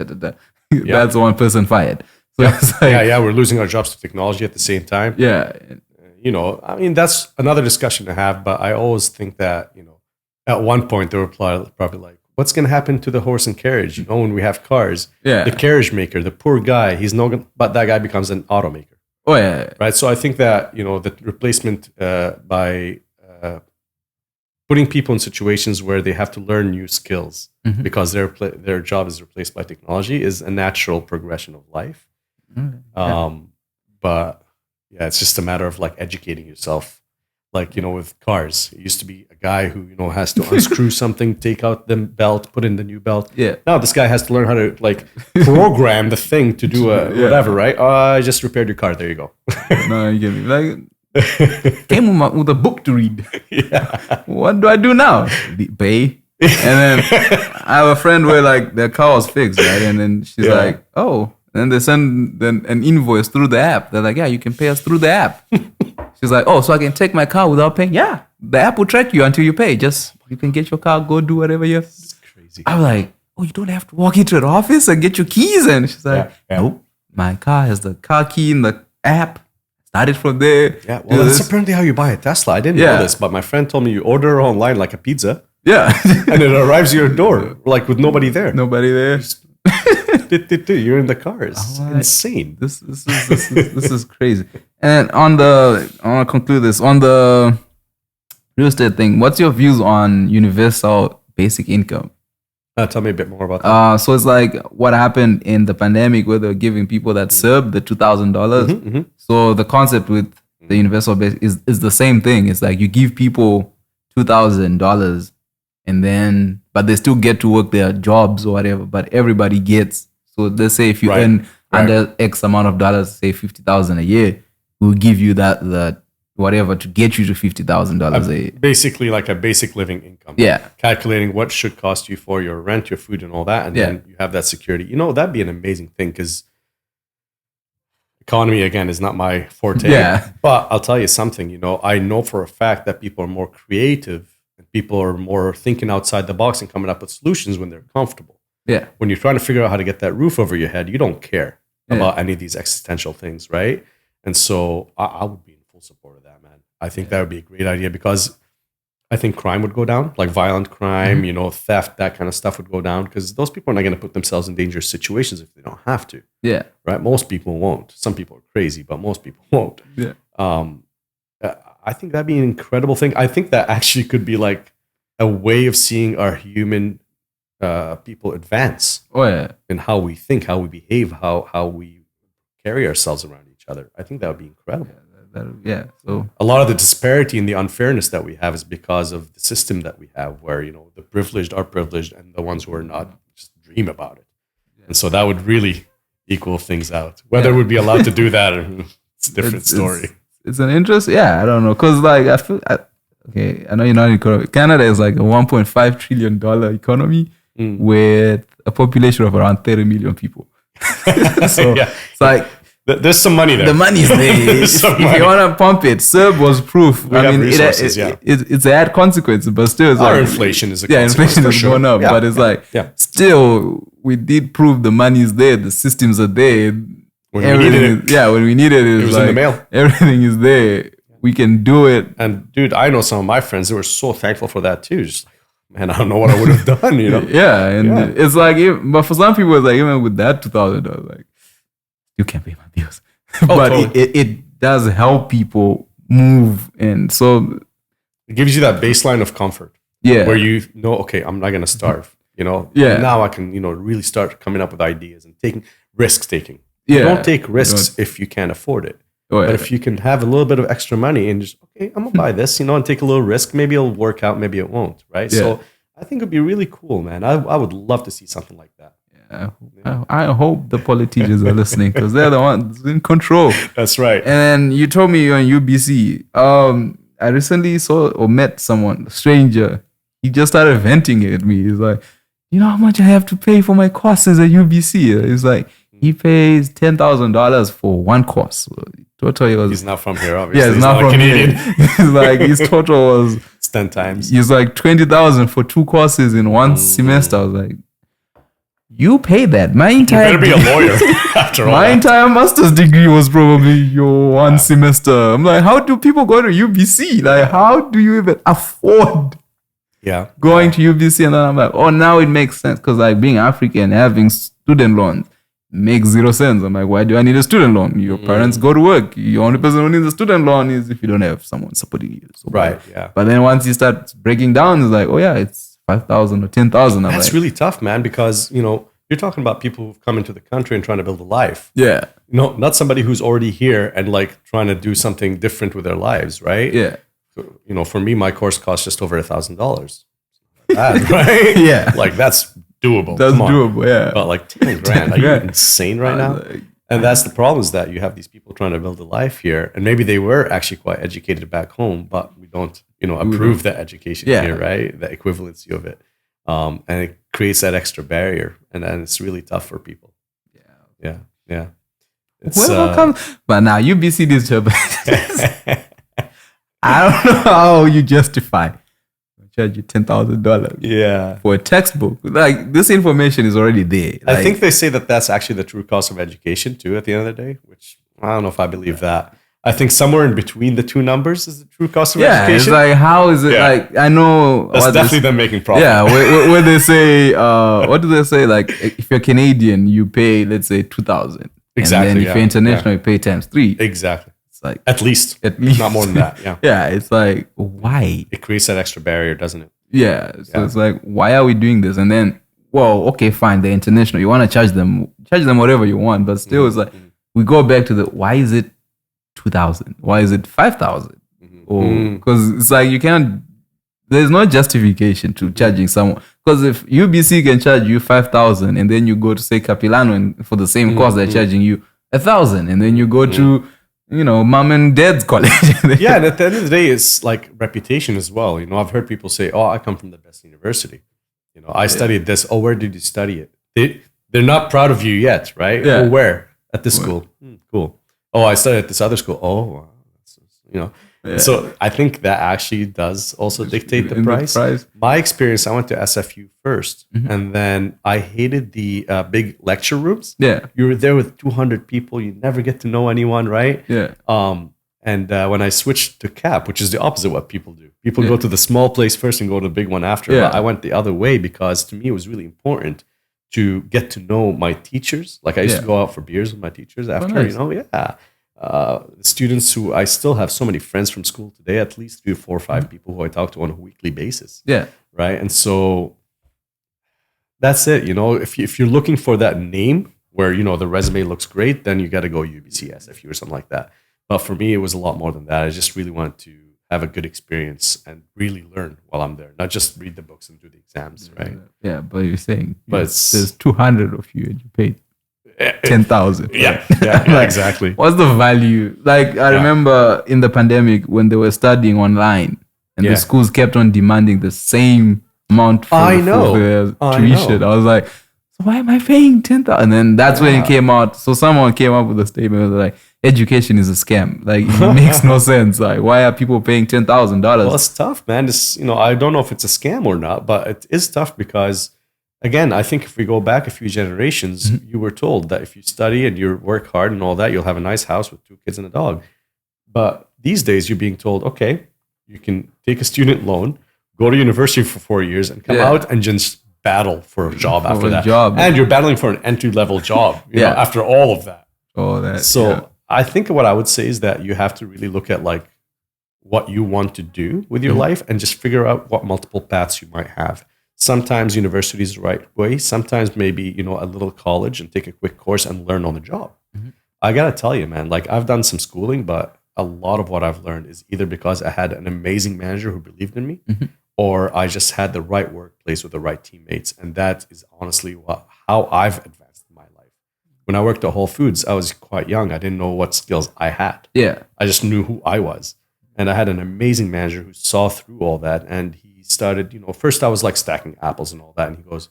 Speaker 2: That's one person fired. So it's like,
Speaker 3: we're losing our jobs to technology at the same time.
Speaker 2: Yeah.
Speaker 3: I mean, that's another discussion to have, but I always think that, at one point they were probably like, what's going to happen to the horse and carriage, when we have cars?
Speaker 2: Yeah.
Speaker 3: The carriage maker, the poor guy, but that guy becomes an automaker.
Speaker 2: Oh, yeah.
Speaker 3: Right. So I think that, the replacement by putting people in situations where they have to learn new skills because their job is replaced by technology is a natural progression of life. But yeah, it's just a matter of like educating yourself. Like, with cars, it used to be a guy who, has to unscrew something, take out the belt, put in the new belt.
Speaker 2: Yeah.
Speaker 3: Now this guy has to learn how to like program the thing to do whatever, right? I just repaired your car. There you go.
Speaker 2: No, you get me. Like, came with a book to read.
Speaker 3: Yeah.
Speaker 2: What do I do now? Pay. And then I have a friend where like their car was fixed, right? And then she's like, oh. And they send then an invoice through the app. They're like, yeah, you can pay us through the app. She's like, oh, so I can take my car without paying? Yeah, the app will track you until you pay. Just, you can get your car, go do whatever you have.
Speaker 3: It's crazy.
Speaker 2: I was like, oh, you don't have to walk into the office and get your keys. And she's like, nope, my car has the car key in the app. Started from there.
Speaker 3: Yeah, well, that's apparently how you buy a Tesla. I didn't know this, but my friend told me you order online like a pizza.
Speaker 2: Yeah.
Speaker 3: And it arrives at your door, like with nobody there.
Speaker 2: Nobody there.
Speaker 3: You're in the car. It's insane.
Speaker 2: This is crazy. And I want to conclude this on the real estate thing. What's your views on universal basic income?
Speaker 3: Tell me a bit more about that.
Speaker 2: So it's like what happened in the pandemic where they were giving people that served the $2,000. So the concept with the universal basic is the same thing. It's like you give people $2,000 and then, but they still get to work their jobs or whatever, but everybody gets. So let's say if you earn under X amount of dollars, say 50,000 a year, we'll give you that whatever to get you to $50,000 a year.
Speaker 3: Basically like a basic living income.
Speaker 2: Yeah.
Speaker 3: Calculating what should cost you for your rent, your food and all that. And then you have that security. That'd be an amazing thing because economy, again, is not my forte.
Speaker 2: Yeah.
Speaker 3: But I'll tell you something, I know for a fact that people are more creative and people are more thinking outside the box and coming up with solutions when they're comfortable.
Speaker 2: Yeah.
Speaker 3: When you're trying to figure out how to get that roof over your head, you don't care about any of these existential things, right? And so I would be in full support of that, man. I think that would be a great idea because I think crime would go down, like violent crime, theft, that kind of stuff would go down because those people are not going to put themselves in dangerous situations if they don't have to.
Speaker 2: Yeah.
Speaker 3: Right? Most people won't. Some people are crazy, but most people won't.
Speaker 2: Yeah.
Speaker 3: I think that'd be an incredible thing. I think that actually could be like a way of seeing our human people advance in how we think, how we behave, how we carry ourselves around each other. I think that would be incredible.
Speaker 2: So
Speaker 3: a lot of the disparity and the unfairness that we have is because of the system that we have where, the privileged are privileged and the ones who are not just dream about it. And so that would really equal things out. Whether we'd be allowed to do that, it's a different story.
Speaker 2: It's an interest. Yeah, I don't know. Because like, I know you're not in economy. Canada is like a $1.5 trillion economy with a population of around 30 million people. So it's like,
Speaker 3: there's some money there.
Speaker 2: The money's there. If you want to pump it, CERB was proof. It's a had consequences, but still, it's
Speaker 3: our inflation is a consequence.
Speaker 2: Inflation is going up, but it's like still we did prove the money's there, the systems are there.
Speaker 3: When we needed it,
Speaker 2: when we needed it,
Speaker 3: it was
Speaker 2: like,
Speaker 3: in the mail.
Speaker 2: Everything is there. We can do it.
Speaker 3: And dude, I know some of my friends who were so thankful for that too. Just like, man, I don't know what I would have done.
Speaker 2: It's like, but for some people, it's like even with that $2,000, like, you can't pay my bills. But totally. it does help people move. And so
Speaker 3: it gives you that baseline of comfort.
Speaker 2: Yeah.
Speaker 3: Where you know, okay, I'm not going to starve. Now I can, really start coming up with ideas and taking risks. You don't take risks if you can't afford it. But if you can have a little bit of extra money and just, okay, I'm going to buy this, and take a little risk, maybe it'll work out, maybe it won't. Right. Yeah. So I think it'd be really cool, man. I would love to see something like that.
Speaker 2: I hope the politicians are listening because they're the ones in control.
Speaker 3: That's right.
Speaker 2: And you told me you're on UBC. I recently saw or met someone, a stranger. He just started venting at me. He's like, you know how much I have to pay for my courses at UBC? He's like, he pays $10,000 for one course. Total
Speaker 3: he's not from here, obviously.
Speaker 2: Yeah, he's not from Canadian. He's like, his total was
Speaker 3: it's 10 times.
Speaker 2: He's like $20,000 for 2 courses in one semester. I was like, you pay that. My entire
Speaker 3: you better be a lawyer after all.
Speaker 2: My entire master's degree was probably your one semester. I'm like, how do people go to UBC? Like, how do you even afford going to UBC? And then I'm like, oh, now it makes sense because like being African, having student loans, makes zero sense. I'm like, why do I need a student loan? Your parents go to work. The only person who needs a student loan is if you don't have someone supporting you. So
Speaker 3: Right. Yeah.
Speaker 2: But then once you start breaking down, it's like, oh yeah, it's 5,000 or 10,000.
Speaker 3: That's really tough, man, because, you're talking about people who've come into the country and trying to build a life.
Speaker 2: Yeah.
Speaker 3: Not somebody who's already here and like trying to do something different with their lives, right?
Speaker 2: Yeah.
Speaker 3: For me, my course costs just over $1,000. Bad, right?
Speaker 2: Yeah.
Speaker 3: Like that's doable.
Speaker 2: That's
Speaker 3: Come on.
Speaker 2: doable, yeah.
Speaker 3: But like 10 grand, are you
Speaker 2: grand.
Speaker 3: insane right now? And that's the problem, is that you have these people trying to build a life here, and maybe they were actually quite educated back home, but we don't, approve that education here, right? The equivalency of it. And it creates that extra barrier, and then it's really tough for people. Yeah. It's,
Speaker 2: but now UBC this job. I don't know how you justify charge you $10,000
Speaker 3: yeah.
Speaker 2: for a textbook. Like, this information is already there.
Speaker 3: I think they say that that's actually the true cost of education too at the end of the day, which I don't know if I believe that. I think somewhere in between the two numbers is the true cost of education.
Speaker 2: It's like, how is it like, I know.
Speaker 3: That's definitely them making profit.
Speaker 2: Yeah, where they say, what do they say? Like, if you're Canadian, you pay, let's say, 2,000.
Speaker 3: Exactly.
Speaker 2: And then if you're international, you pay times 3.
Speaker 3: Exactly.
Speaker 2: It's like,
Speaker 3: at least. Not more than that. Yeah.
Speaker 2: Yeah, it's like, why?
Speaker 3: It creates that extra barrier, doesn't it?
Speaker 2: Yeah. So it's like, why are we doing this? And then, well, okay, fine, they're international. You want to charge them whatever you want, but still, it's like, we go back to why is it 2,000? Why is it 5,000? Or because it's like you can't. There's no justification to charging someone, because if UBC can charge you 5,000 and then you go to say Capilano and for the same course they're charging you 1,000, and then you go to mom and dad's college.
Speaker 3: Yeah, and at the end of the day, it's like reputation as well. I've heard people say, "Oh, I come from the best university. I studied this. Oh, where did you study it?" They're not proud of you yet, right?
Speaker 2: Yeah.
Speaker 3: Oh, where? At this school. Cool. Oh, I studied at this other school. Oh, wow.
Speaker 2: Yeah.
Speaker 3: So I think that actually does also dictate the price. My experience, I went to SFU first, and then I hated the big lecture rooms.
Speaker 2: Yeah.
Speaker 3: You were there with 200 people. You never get to know anyone, right?
Speaker 2: Yeah.
Speaker 3: And when I switched to CAP, which is the opposite of what people do. People go to the small place first and go to the big one after.
Speaker 2: Yeah.
Speaker 3: But I went the other way because to me it was really important to get to know my teachers. Like I used to go out for beers with my teachers after,
Speaker 2: nice.
Speaker 3: Students who I still have so many friends from school today, at least 3 or 4 or 5 people who I talk to on a weekly basis.
Speaker 2: Yeah.
Speaker 3: Right. And so that's it. If you're looking for that name where, the resume looks great, then you got to go UBC, SFU or something like that. But for me, it was a lot more than that. I just really wanted to have a good experience and really learn while I'm there, not just read the books and do the exams. Right.
Speaker 2: Yeah. But you're saying,
Speaker 3: there's
Speaker 2: 200 of you and you paid 10,000.
Speaker 3: Yeah, exactly.
Speaker 2: What's the value? Like, I remember in the pandemic when they were studying online and the schools kept on demanding the same amount for their tuition. I was like, so why am I paying 10,000? And then that's when it came out. So someone came up with a statement like, education is a scam. Like, it makes no sense. Like, why are people paying $10,000?
Speaker 3: Well, it's tough, man. I don't know if it's a scam or not, but it is tough because, again, I think if we go back a few generations, you were told that if you study and you work hard and all that, you'll have a nice house with 2 kids and a dog. But these days, you're being told, okay, you can take a student loan, go to university for 4 years, and come out and just battle for a job after that. And you're battling for an entry-level job after all of that. So I think what I would say is that you have to really look at like what you want to do with your life and just figure out what multiple paths you might have. Sometimes university is the right way. Sometimes maybe, a little college and take a quick course and learn on the job. I got to tell you, man, like I've done some schooling, but a lot of what I've learned is either because I had an amazing manager who believed in me or I just had the right workplace with the right teammates. And that is honestly how I've advanced in my life. When I worked at Whole Foods, I was quite young. I didn't know what skills I had.
Speaker 2: Yeah.
Speaker 3: I just knew who I was. And I had an amazing manager who saw through all that. And he started, first I was like stacking apples and all that. And he goes,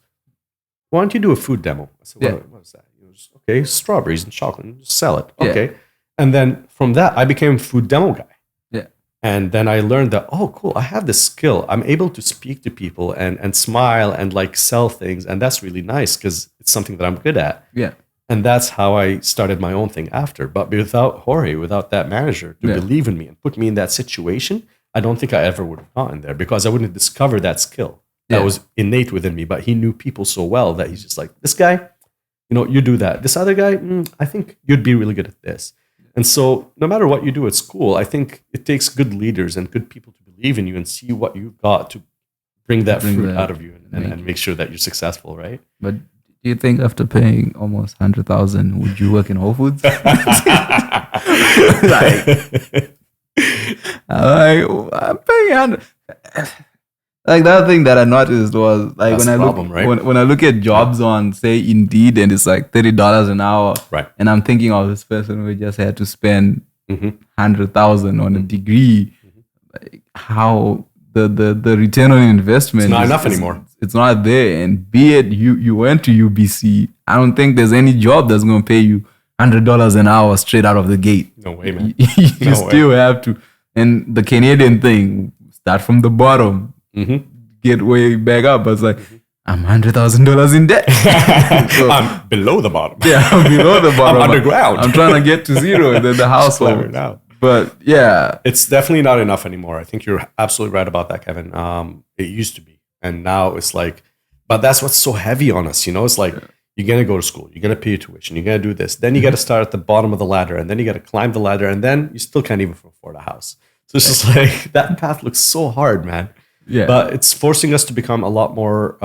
Speaker 3: why don't you do a food demo? I said, what is that? He goes, okay, strawberries and chocolate, just sell it. Okay. And then from that, I became a food demo guy.
Speaker 2: Yeah.
Speaker 3: And then I learned that, oh, cool, I have this skill. I'm able to speak to people and smile and like sell things. And that's really nice because it's something that I'm good at.
Speaker 2: Yeah.
Speaker 3: And that's how I started my own thing after. But without Jorge, without that manager to believe in me and put me in that situation, I don't think I ever would have gotten there because I wouldn't have discovered that skill that was innate within me. But he knew people so well that he's just like, this guy, you do that. This other guy, I think you'd be really good at this. And so no matter what you do at school, I think it takes good leaders and good people to believe in you and see what you've got to bring that fruit out of you and make sure that you're successful, right?
Speaker 2: But do you think after paying almost 100,000, would you work in Whole Foods? I'm paying 100. Like, the other thing that I noticed was like when I look at jobs on, say, Indeed, and it's like $30 an hour,
Speaker 3: right?
Speaker 2: And I'm thinking of this person who just had to spend 100,000 on a degree. Like, how the return on investment
Speaker 3: it's not enough anymore.
Speaker 2: It's not there. And be it you went to UBC, I don't think there's any job that's going to pay you $100 an hour straight out of the gate.
Speaker 3: No way, man.
Speaker 2: You still have to. And the Canadian thing, start from the bottom. Get way back up. But it's like, I'm $100,000 in debt.
Speaker 3: So, I'm below the bottom.
Speaker 2: Yeah, I'm below the bottom.
Speaker 3: I'm underground.
Speaker 2: I'm trying to get to zero and then the household.
Speaker 3: Now.
Speaker 2: But yeah.
Speaker 3: It's definitely not enough anymore. I think you're absolutely right about that, Kevin. It used to be. And now it's like, but that's what's so heavy on us. It's like, you're going to go to school. You're going to pay your tuition. You're going to do this. Then you got to start at the bottom of the ladder. And then you got to climb the ladder. And then you still can't even afford a house. So it's just like, that path looks so hard, man.
Speaker 2: Yeah.
Speaker 3: But it's forcing us to become a lot more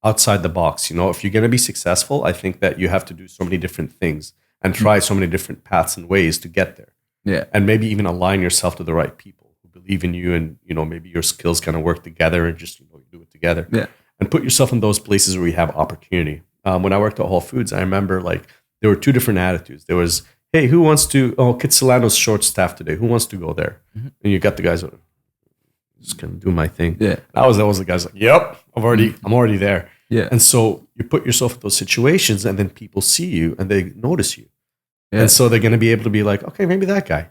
Speaker 3: outside the box. If you're going to be successful, I think that you have to do so many different things and try so many different paths and ways to get there.
Speaker 2: Yeah.
Speaker 3: And maybe even align yourself to the right people who believe in you and, maybe your skills kind of work together and just, you do it together.
Speaker 2: Yeah.
Speaker 3: And put yourself in those places where you have opportunity. When I worked at Whole Foods, I remember like there were two different attitudes. There was, hey, who wants to, Kitsilano's short staffed today. Who wants to go there? And you got the guys just gonna do my thing.
Speaker 2: Yeah.
Speaker 3: That was the guys like, yep, I'm already there.
Speaker 2: Yeah.
Speaker 3: And so you put yourself in those situations and then people see you and they notice you. Yeah. And so they're gonna be able to be like, okay, maybe that guy.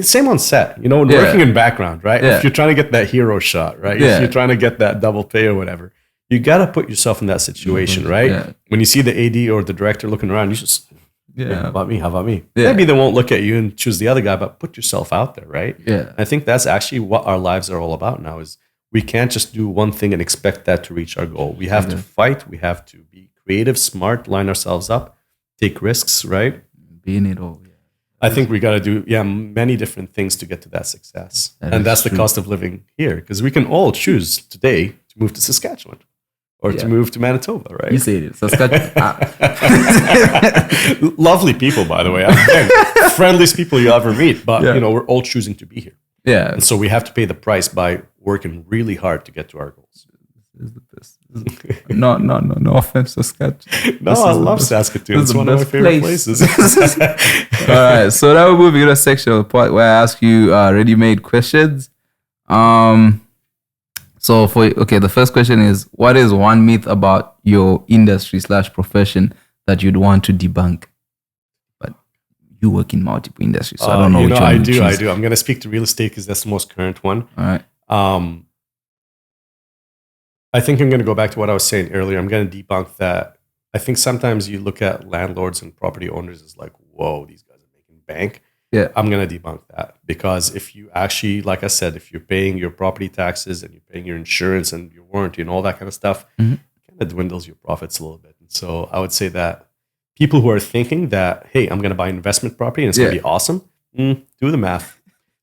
Speaker 3: Same on set, working in background, right? Yeah. If you're trying to get that hero shot, right? If you're trying to get that double pay or whatever, you gotta put yourself in that situation, right? Yeah. When you see the AD or the director looking around, you just how about me? Yeah. Maybe they won't look at you and choose the other guy, but put yourself out there, right?
Speaker 2: Yeah.
Speaker 3: I think that's actually what our lives are all about now is we can't just do one thing and expect that to reach our goal. We have to fight. We have to be creative, smart, line ourselves up, take risks, right?
Speaker 2: Be in it all. Yeah.
Speaker 3: I think we got to do many different things to get to that success. And that's the cost of living here because we can all choose today to move to Saskatchewan. Or to move to Manitoba, right?
Speaker 2: You say it. Saskatchewan.
Speaker 3: Lovely people, by the way. Friendliest people you'll ever meet. But, we're all choosing to be here.
Speaker 2: Yeah.
Speaker 3: And so we have to pay the price by working really hard to get to our goals.
Speaker 2: This is the best. No offense, Saskatchewan.
Speaker 3: No, I love Saskatoon. It's one of my favorite places.
Speaker 2: All right. So now we're moving to a section of the part where I ask you ready-made questions. So the first question is, what is one myth about your industry / profession that you'd want to debunk? But you work in multiple industries, so I don't know which one
Speaker 3: I do. I'm going to speak to real estate because that's the most current one.
Speaker 2: All right.
Speaker 3: I think I'm going to go back to what I was saying earlier. I'm going to debunk that. I think sometimes you look at landlords and property owners as like, whoa, these guys are making bank.
Speaker 2: Yeah.
Speaker 3: I'm going to debunk that because if you actually, like I said, if you're paying your property taxes and you're paying your insurance and your warranty and all that kind of stuff, it kind of dwindles your profits a little bit. And so I would say that people who are thinking that, hey, I'm going to buy an investment property and it's going to be awesome, do the math.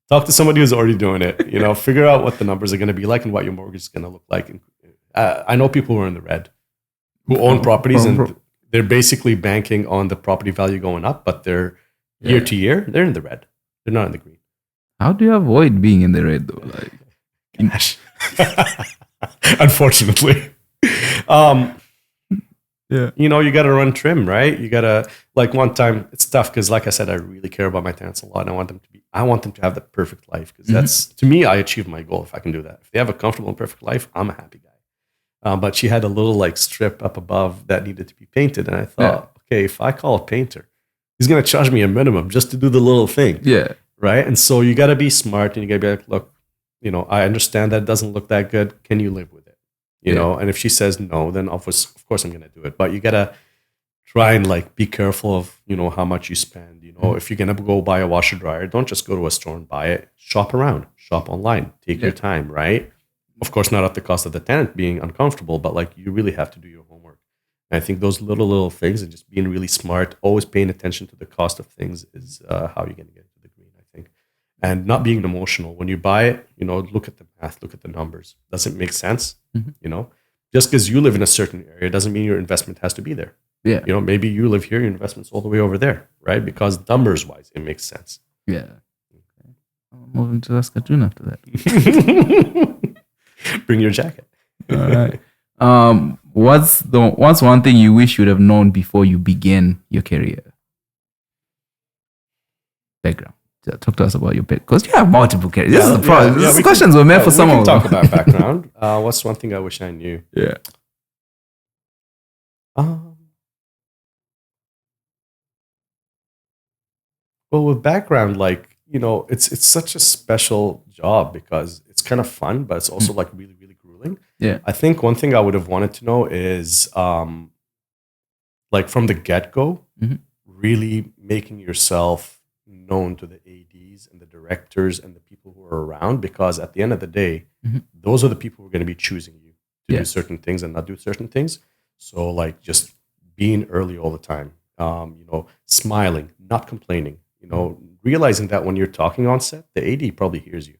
Speaker 3: Talk to somebody who's already doing it. Figure out what the numbers are going to be like and what your mortgage is going to look like. And, I know people who are in the red who own properties and they're basically banking on the property value going up, but they're year to year, they're in the red. They're not in the green.
Speaker 2: How do you avoid being in the red though?
Speaker 3: Gosh. Unfortunately. You got to run trim, right? You got to, like one time, it's tough because like I said, I really care about my tenants a lot. And I want them to have the perfect life because that's, to me, I achieve my goal if I can do that. If they have a comfortable and perfect life, I'm a happy guy. But she had a little strip up above that needed to be painted. And I thought, okay, if I call a painter, he's going to charge me a minimum just to do the little thing. Yeah. Right. And so you got to be smart and you got to be like, look, I understand that it doesn't look that good. Can you live with it? You know? And if she says no, then of course I'm going to do it. But you got to try and be careful of, how much you spend. If you're going to go buy a washer dryer, don't just go to a store and buy it. Shop around, shop online, take your time. Right. Of course, not at the cost of the tenant being uncomfortable, but you really have to do your homework. And I think those little things and just being really smart, always paying attention to the cost of things is how you're going to get to the green, I think. And not being emotional. When you buy it, look at the math, look at the numbers. Does it make sense? Just because you live in a certain area doesn't mean your investment has to be there.
Speaker 2: Yeah.
Speaker 3: Maybe you live here, your investment's all the way over there, right? Because numbers wise, it makes sense.
Speaker 2: Yeah. Okay. I'm moving to Saskatoon after that.
Speaker 3: Bring your jacket.
Speaker 2: All right. What's one thing you wish you'd have known before you began your career? Background. Talk to us about your background, because you have multiple careers. This is the problem. These questions were meant for someone.
Speaker 3: We can talk about background. What's one thing I wish I knew?
Speaker 2: Yeah.
Speaker 3: Well, with background, it's such a special job because it's kind of fun, but it's also really, really grueling.
Speaker 2: Yeah.
Speaker 3: I think one thing I would have wanted to know is from the get-go, really making yourself known to the ADs and the directors and the people who are around, because at the end of the day, those are the people who are going to be choosing you to do certain things and not do certain things. So just being early all the time, smiling, not complaining, realizing that when you're talking on set, the AD probably hears you.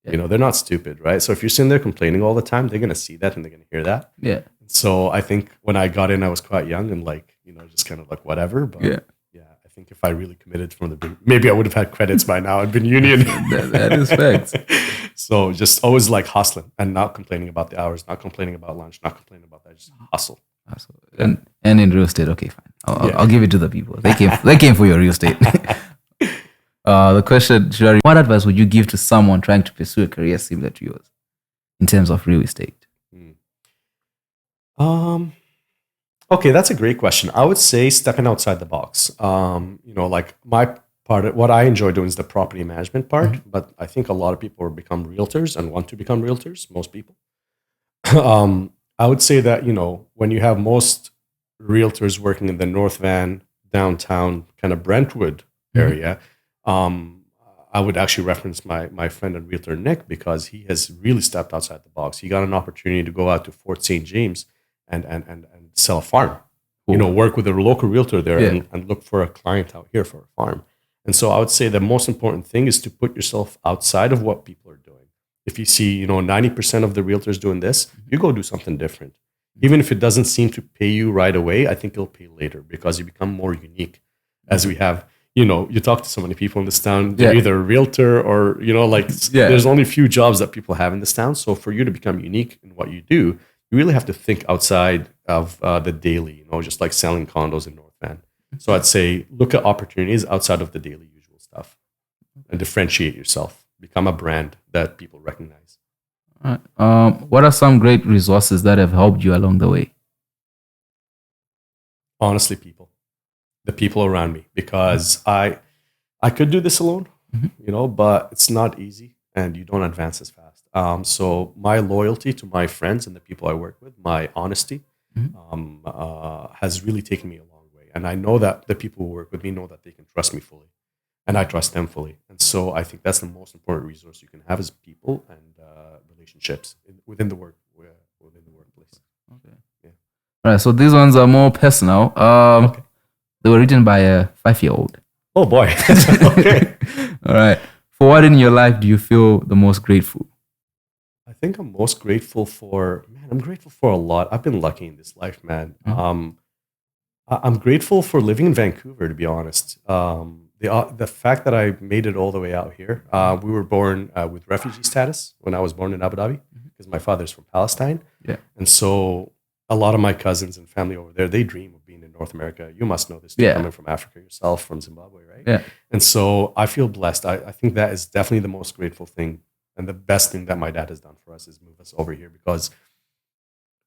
Speaker 3: Yeah. They're not stupid, right? So if you're sitting there complaining all the time, they're going to see that and they're going to hear that.
Speaker 2: Yeah.
Speaker 3: So I think when I got in, I was quite young and just kind of whatever. But I think if I really committed from the beginning, maybe I would have had credits by now and been union.
Speaker 2: that is facts.
Speaker 3: So just always hustling and not complaining about the hours, not complaining about lunch, not complaining about that. Just hustle.
Speaker 2: And in real estate, okay, fine. I'll give it to the people. They came for your real estate. The question, Shirari, what advice would you give to someone trying to pursue a career similar to yours in terms of real estate?
Speaker 3: Okay, that's a great question. I would say stepping outside the box. My part, what I enjoy doing is the property management part, but I think a lot of people become realtors and want to become realtors, most people. I would say that, when you have most realtors working in the North Van, downtown, kind of Brentwood area, I would actually reference my friend and realtor, Nick, because he has really stepped outside the box. He got an opportunity to go out to Fort St. James and sell a farm, work with a local realtor there and look for a client out here for a farm. And so I would say the most important thing is to put yourself outside of what people are doing. If you see, 90% of the realtors doing this, you go do something different. Even if it doesn't seem to pay you right away, I think it'll pay later because you become more unique. As we have, you talk to so many people in this town, they're either a realtor or, there's only a few jobs that people have in this town. So for you to become unique in what you do, you really have to think outside of the daily, just like selling condos in North Van. So I'd say look at opportunities outside of the daily usual stuff and differentiate yourself. Become a brand that people recognize.
Speaker 2: All right. What are some great resources that have helped you along the way?
Speaker 3: Honestly, the people around me, because I could do this alone, but it's not easy and you don't advance as fast. So my loyalty to my friends and the people I work with, my honesty, has really taken me a long way. And I know that the people who work with me know that they can trust me fully. And I trust them fully. And so I think that's the most important resource you can have is people and relationships within the workplace.
Speaker 2: Okay. Yeah. All right. So these ones are more personal. Okay. They were written by a 5-year-old.
Speaker 3: Oh boy. Okay.
Speaker 2: All right. For what in your life do you feel the most grateful?
Speaker 3: I think I'm most grateful I'm grateful for a lot. I've been lucky in this life, man. I'm grateful for living in Vancouver, to be honest. The fact that I made it all the way out here, we were born with refugee status when I was born in Abu Dhabi because my father's from Palestine.
Speaker 2: Yeah.
Speaker 3: And so a lot of my cousins and family over there, they dream of being in North America. You must know this, coming from Africa yourself, from Zimbabwe, right?
Speaker 2: Yeah.
Speaker 3: And so I feel blessed. I think that is definitely the most grateful thing and the best thing that my dad has done for us is move us over here, because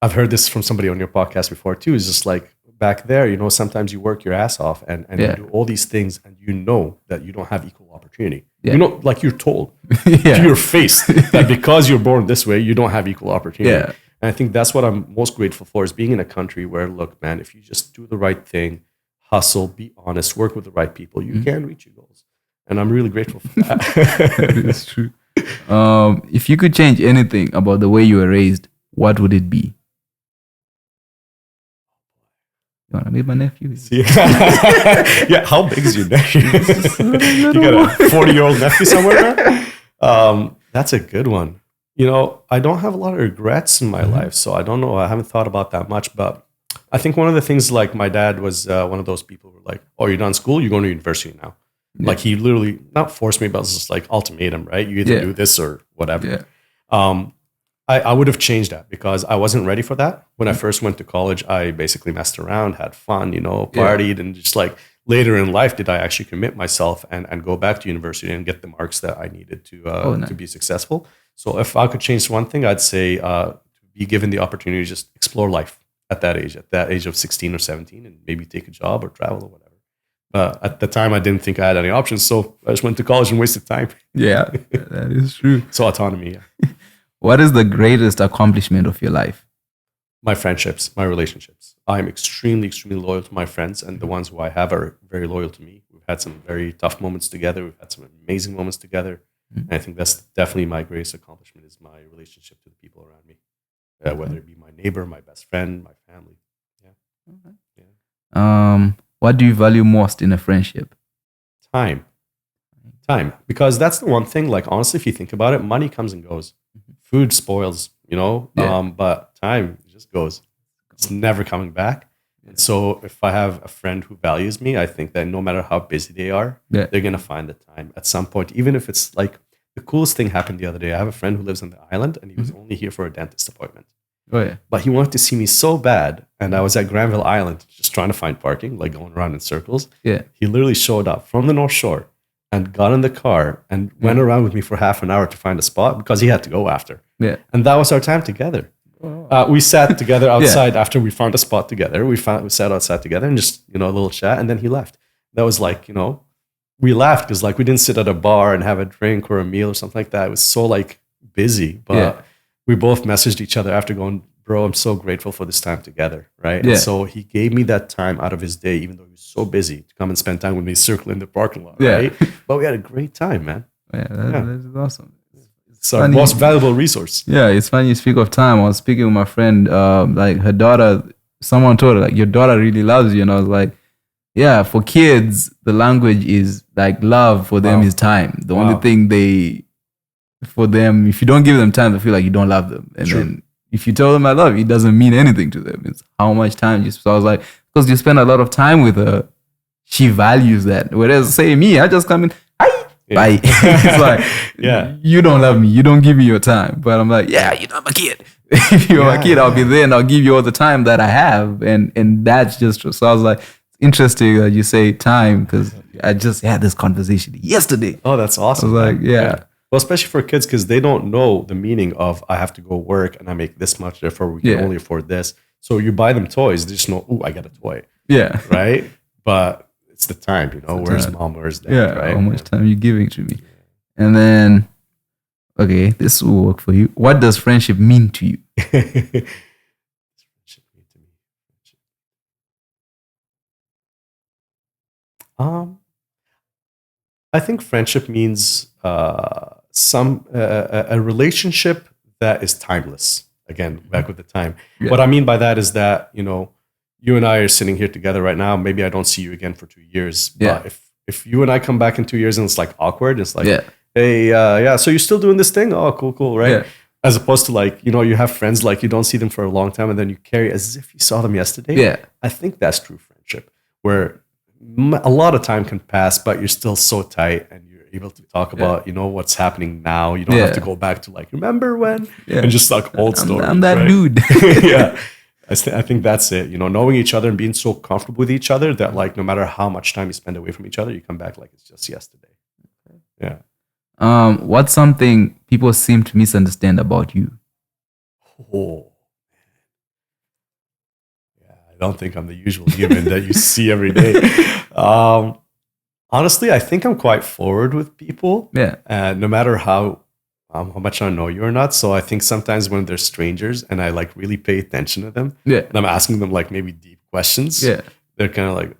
Speaker 3: I've heard this from somebody on your podcast before too. It's just back there, sometimes you work your ass off and you do all these things and that you don't have equal opportunity.
Speaker 2: Yeah.
Speaker 3: You're told to your face that because you're born this way, you don't have equal opportunity.
Speaker 2: Yeah.
Speaker 3: And I think that's what I'm most grateful for is being in a country where, look, man, if you just do the right thing, hustle, be honest, work with the right people, you can reach your goals. And I'm really grateful for that.
Speaker 2: It's true. If you could change anything about the way you were raised, what would it be? You want to meet my nephew?
Speaker 3: Yeah, how big is your nephew? You got a 40-year-old nephew somewhere there? That's a good one. I don't have a lot of regrets in my life, so I don't know. I haven't thought about that much, but I think one of the things, like my dad was one of those people who were like, oh, you're done school, you're going to university now. Yeah. Like he literally, not forced me, but it was just like ultimatum, right? You either do this or whatever. Yeah. I would have changed that because I wasn't ready for that. When I first went to college, I basically messed around, had fun, partied, and just like later in life, did I actually commit myself and go back to university and get the marks that I needed to be successful. So if I could change one thing, I'd say to be given the opportunity to just explore life at that age of 16 or 17, and maybe take a job or travel or whatever. At the time, I didn't think I had any options, so I just went to college and wasted time.
Speaker 2: Yeah, that is true.
Speaker 3: So autonomy, yeah.
Speaker 2: What is the greatest accomplishment of your life?
Speaker 3: My friendships, my relationships. I'm extremely, extremely loyal to my friends, and the ones who I have are very loyal to me. We've had some very tough moments together. We've had some amazing moments together. Mm-hmm. And I think that's definitely my greatest accomplishment is my relationship to the people around me, whether it be my neighbor, my best friend, my family. Yeah.
Speaker 2: Okay. Yeah. What do you value most in a friendship?
Speaker 3: Time. Because that's the one thing, like, honestly, if you think about it, money comes and goes. Mm-hmm. Food spoils, but time just goes. It's never coming back. Yeah. And so if I have a friend who values me, I think that no matter how busy they are, they're going to find the time at some point, even if it's like the coolest thing happened the other day. I have a friend who lives on the island, and he was only here for a dentist appointment.
Speaker 2: Oh, yeah.
Speaker 3: But he wanted to see me so bad. And I was at Granville Island just trying to find parking, like going around in circles.
Speaker 2: Yeah.
Speaker 3: He literally showed up from the North Shore and got in the car and went around with me for half an hour to find a spot because he had to go after.
Speaker 2: Yeah.
Speaker 3: And that was our time together. We sat together outside after we found a spot together. We sat outside together and just, a little chat. And then he left. That was like, we laughed because like we didn't sit at a bar and have a drink or a meal or something like that. It was so like busy. But we both messaged each other after going, bro, I'm so grateful for this time together, right? Yeah. And so he gave me that time out of his day, even though he was so busy, to come and spend time with me circling the parking lot, right? But we had a great time, man.
Speaker 2: Yeah, that is awesome.
Speaker 3: It's our most valuable resource.
Speaker 2: Yeah, it's funny you speak of time. I was speaking with my friend, like her daughter, someone told her, like, your daughter really loves you. And I was like, yeah, for kids, the language is like love for them is time. The only thing for them, if you don't give them time, they feel like you don't love them. And then if you tell them I love you, it doesn't mean anything to them. It's how much time you spend. So I was like, because you spend a lot of time with her, she values that. Whereas, say me, I just come in, hi, bye. It's like, you don't love me. You don't give me your time. But I'm like, yeah, I'm a kid. If you're my kid, I'll be there and I'll give you all the time that I have. And that's just true. So I was like, interesting that you say time because I just had this conversation yesterday.
Speaker 3: Oh, that's awesome.
Speaker 2: I was like, yeah.
Speaker 3: Well, especially for kids, because they don't know the meaning of I have to go work and I make this much, therefore we can only afford this. So you buy them toys, they just know, oh, I got a toy.
Speaker 2: Yeah.
Speaker 3: Right? But it's the time, where's mom, where's dad, right?
Speaker 2: How much time are you giving to me? And then, okay, this will work for you. What does friendship mean to you?
Speaker 3: I think friendship means a relationship that is timeless. Again, back with the time. Yeah. What I mean by that is that, you and I are sitting here together right now. Maybe I don't see you again for 2 years.
Speaker 2: Yeah.
Speaker 3: But if you and I come back in 2 years and it's like awkward, it's like, hey, so you're still doing this thing? Oh, cool, right? Yeah. As opposed to like, you have friends like you don't see them for a long time and then you carry as if you saw them yesterday.
Speaker 2: Yeah.
Speaker 3: I think that's true friendship, where a lot of time can pass, but you're still so tight and you're able to talk about, what's happening now. You don't have to go back to like, remember when? Yeah. And just like old stories.
Speaker 2: I'm that dude.
Speaker 3: Yeah. I think that's it. Knowing each other and being so comfortable with each other that like, no matter how much time you spend away from each other, you come back like it's just yesterday. Yeah.
Speaker 2: What's something people seem to misunderstand about you?
Speaker 3: Oh. I don't think I'm the usual human that you see every day. Honestly, I think I'm quite forward with people.
Speaker 2: Yeah.
Speaker 3: No matter how much I know you or not. So I think sometimes when they're strangers and I like really pay attention to them, and I'm asking them like maybe deep questions, they're kind of like,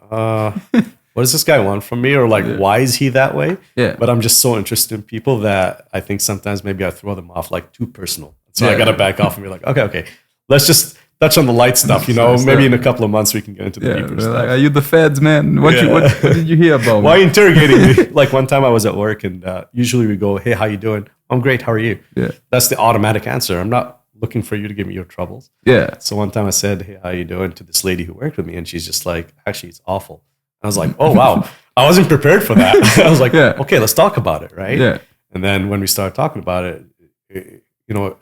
Speaker 3: what does this guy want from me? Or like, why is he that way? Yeah. But I'm just so interested in people that I think sometimes maybe I throw them off like too personal. So I got to back off and be like, okay, let's just touch on the light stuff. Maybe in a couple of months we can get into the deeper stuff.
Speaker 2: Like, are you the feds, man? What did you hear about me?
Speaker 3: Why are you interrogating me? Like one time I was at work and usually we go, hey, how you doing? I'm great. How are you?
Speaker 2: Yeah.
Speaker 3: That's the automatic answer. I'm not looking for you to give me your troubles.
Speaker 2: Yeah.
Speaker 3: So one time I said, hey, how you doing to this lady who worked with me? And she's just like, actually, it's awful. I was like, oh, wow. I wasn't prepared for that. I was like, okay, let's talk about it, right?
Speaker 2: Yeah.
Speaker 3: And then when we started talking about it,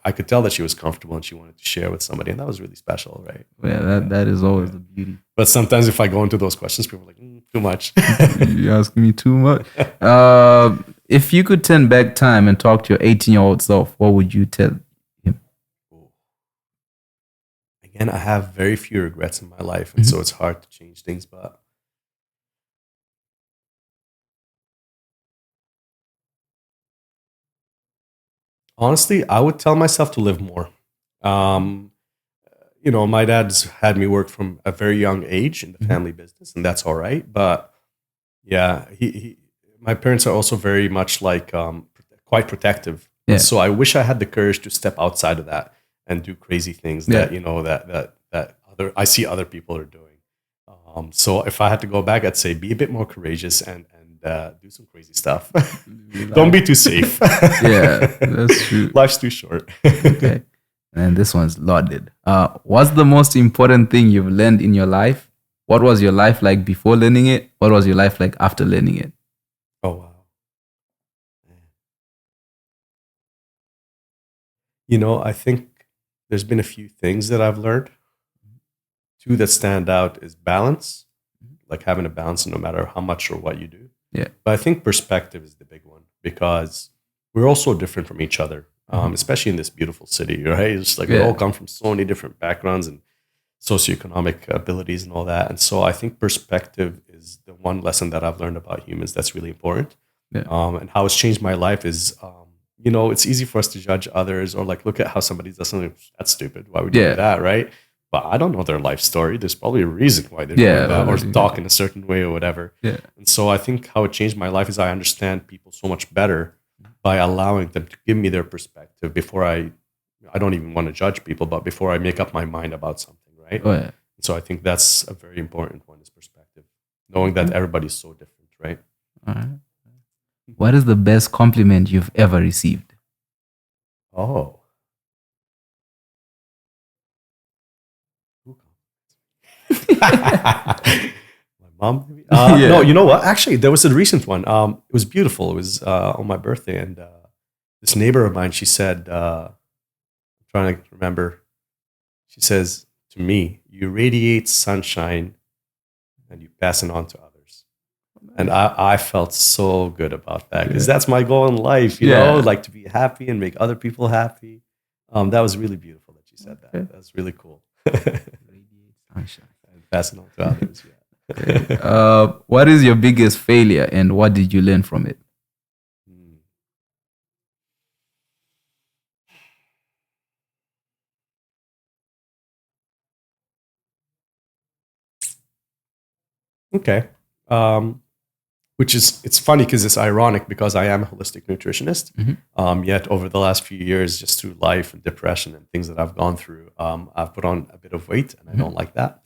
Speaker 3: I could tell that she was comfortable and she wanted to share with somebody. And that was really special, right?
Speaker 2: Yeah, that is always the beauty.
Speaker 3: But sometimes if I go into those questions, people are like, too much.
Speaker 2: You're asking me too much. If you could turn back time and talk to your 18-year-old self, what would you tell him?
Speaker 3: Again, I have very few regrets in my life. And so it's hard to change things. But honestly, I would tell myself to live more. My dad's had me work from a very young age in the family business, and that's all right. But yeah, my parents are also very much like quite protective.
Speaker 2: Yeah.
Speaker 3: So I wish I had the courage to step outside of that and do crazy things that I see other people are doing. So if I had to go back, I'd say be a bit more courageous and do some crazy stuff. Don't be too safe.
Speaker 2: Yeah, that's true.
Speaker 3: Life's too short.
Speaker 2: Okay. And this one's loaded. What's the most important thing you've learned in your life? What was your life like before learning it? What was your life like after learning it?
Speaker 3: Oh, wow. I think there's been a few things that I've learned. Two that stand out is balance, like having a balance no matter how much or what you do.
Speaker 2: Yeah.
Speaker 3: But I think perspective is the big one because we're all so different from each other, especially in this beautiful city, right? It's like we all come from so many different backgrounds and socioeconomic abilities and all that. And so I think perspective is the one lesson that I've learned about humans that's really important.
Speaker 2: Yeah.
Speaker 3: And how it's changed my life is, it's easy for us to judge others or like look at how somebody does something that's stupid. Why would you do that, right? But I don't know their life story. There's probably a reason why they're doing that or talk in a certain way or whatever.
Speaker 2: Yeah.
Speaker 3: And so I think how it changed my life is I understand people so much better by allowing them to give me their perspective before I don't even want to judge people, but before I make up my mind about something, right?
Speaker 2: Oh, yeah.
Speaker 3: So I think that's a very important one is perspective, knowing that everybody's so different, right?
Speaker 2: All right. What is the best compliment you've ever received?
Speaker 3: Oh. My mom, maybe? No, you know what? Actually, there was a recent one. It was beautiful. It was on my birthday, and this neighbor of mine, she said, I'm trying to remember. She says to me, "You radiate sunshine, and you pass it on to others." And I felt so good about that because that's my goal in life, you know, like to be happy and make other people happy. That was really beautiful that you said that. That's really cool.
Speaker 2: Sunshine.
Speaker 3: Pass it on to others.
Speaker 2: What is your biggest failure and what did you learn from it?
Speaker 3: Okay. Which is, it's funny because it's ironic because I am a holistic nutritionist. Yet over the last few years, just through life and depression and things that I've gone through, I've put on a bit of weight and I don't like that.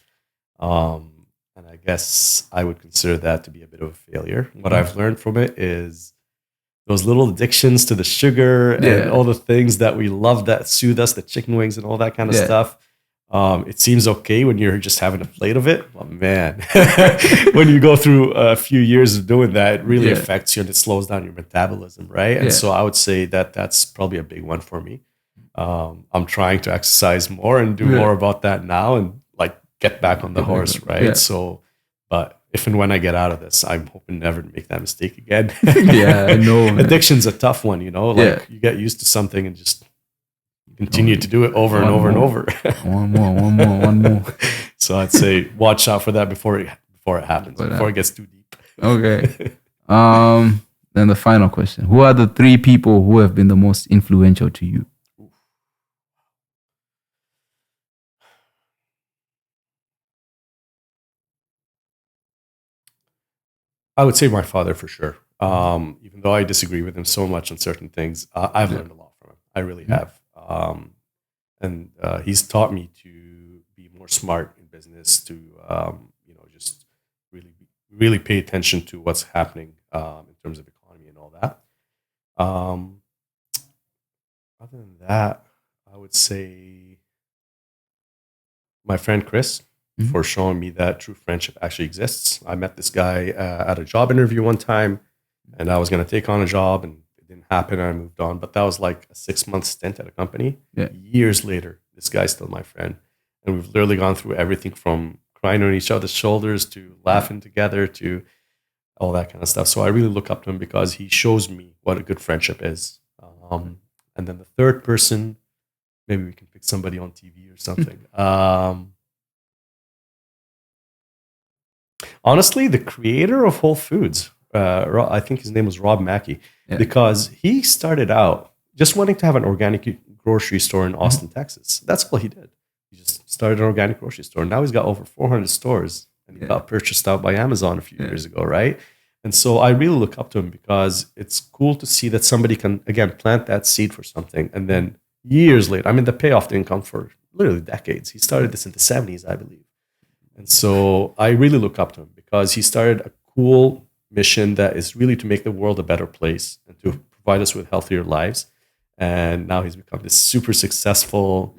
Speaker 3: And I guess I would consider that to be a bit of a failure. What I've learned from it is those little addictions to the sugar and all the things that we love that soothe us, the chicken wings and all that kind of stuff. It seems okay when you're just having a plate of it. But man, when you go through a few years of doing that, it really affects you and it slows down your metabolism, right? And so I would say that that's probably a big one for me. I'm trying to exercise more and do more about that now and like get back on the horse, right? So, but if and when I get out of this, I'm hoping never to make that mistake again.
Speaker 2: I know.
Speaker 3: Addiction's a tough one, you know, like you get used to something and just continue to do it over and over and over.
Speaker 2: One more.
Speaker 3: So I'd say watch out for that before it happens, before it gets too deep.
Speaker 2: Okay. Then the final question. Who are the 3 people who have been the most influential to you?
Speaker 3: I would say my father for sure. Even though I disagree with him so much on certain things, I've learned a lot from him. I really have. And he's taught me to more smart in business, to just really pay attention to what's happening in terms of economy and all that. Other than that, I would say my friend Chris for showing me that true friendship actually exists. I met this guy at a job interview one time, and I was going to take on a job, and it didn't happen, and I moved on. But that was like a 6-month stint at a company. Yeah. Years later, this guy's still my friend. And we've literally gone through everything from crying on each other's shoulders to laughing together to all that kind of stuff. So I really look up to him because he shows me what a good friendship is. And then the third person, maybe we can pick somebody on TV or something. Honestly, the creator of Whole Foods, I think his name was Rob Mackey, because he started out just wanting to have an organic grocery store in Austin, Texas. That's all he did. He just started an organic grocery store. Now he's got over 400 stores, and he got purchased out by Amazon a few years ago, right? And so I really look up to him because it's cool to see that somebody can, again, plant that seed for something. And then years later, I mean, the payoff didn't come for literally decades. He started this in the 70s, I believe. And so I really look up to him because he started a cool mission that is really to make the world a better place and to provide us with healthier lives. And now he's become this super successful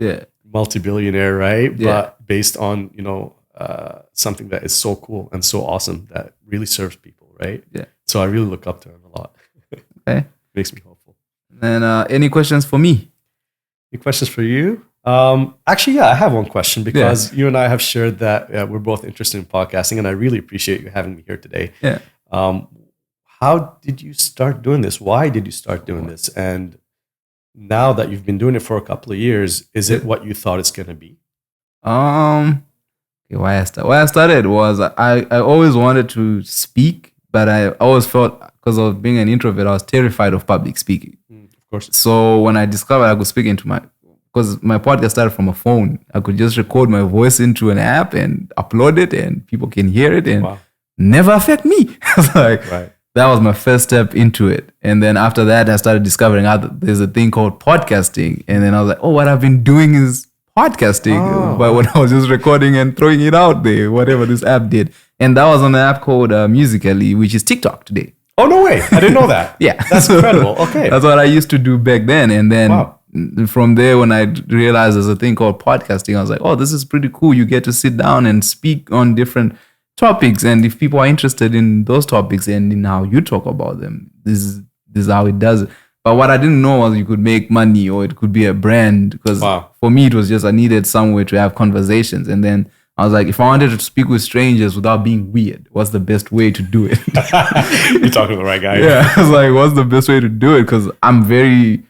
Speaker 3: multi-billionaire, right? Yeah. But based on, something that is so cool and so awesome that really serves people, right? Yeah. So I really look up to him a lot.
Speaker 2: Okay.
Speaker 3: Makes me hopeful.
Speaker 2: And any questions for me?
Speaker 3: Any questions for you? Actually, I have one question because you and I have shared that we're both interested in podcasting, and I really appreciate you having me here today.
Speaker 2: Yeah.
Speaker 3: How did you start doing this? Why did you start doing this? And now that you've been doing it for a couple of years, is it what you thought it's going to be?
Speaker 2: Why I started was I always wanted to speak, but I always felt, because of being an introvert, I was terrified of public speaking.
Speaker 3: Of course.
Speaker 2: So when I discovered I could speak because my podcast started from a phone, I could just record my voice into an app and upload it, and people can hear it and never affect me. That was my first step into it. And then after that, I started discovering there's a thing called podcasting. And then I was like, what I've been doing is podcasting. But when I was just recording and throwing it out there, whatever this app did. And that was on an app called Musical.ly, which is TikTok today.
Speaker 3: Oh, no way. I didn't know that.
Speaker 2: Yeah.
Speaker 3: That's incredible. Okay.
Speaker 2: That's what I used to do back then. And then from there, when I realized there's a thing called podcasting, I was like, oh, this is pretty cool. You get to sit down and speak on different topics, and if people are interested in those topics and in how you talk about them, this is how it does it. But what I didn't know was you could make money, or it could be a brand, because for me it was just I needed somewhere to have conversations. And then I was like, if I wanted to speak with strangers without being weird, what's the best way to do it?
Speaker 3: You're talking to the right guy.
Speaker 2: Yeah, I was like, what's the best way to do it? Because I'm very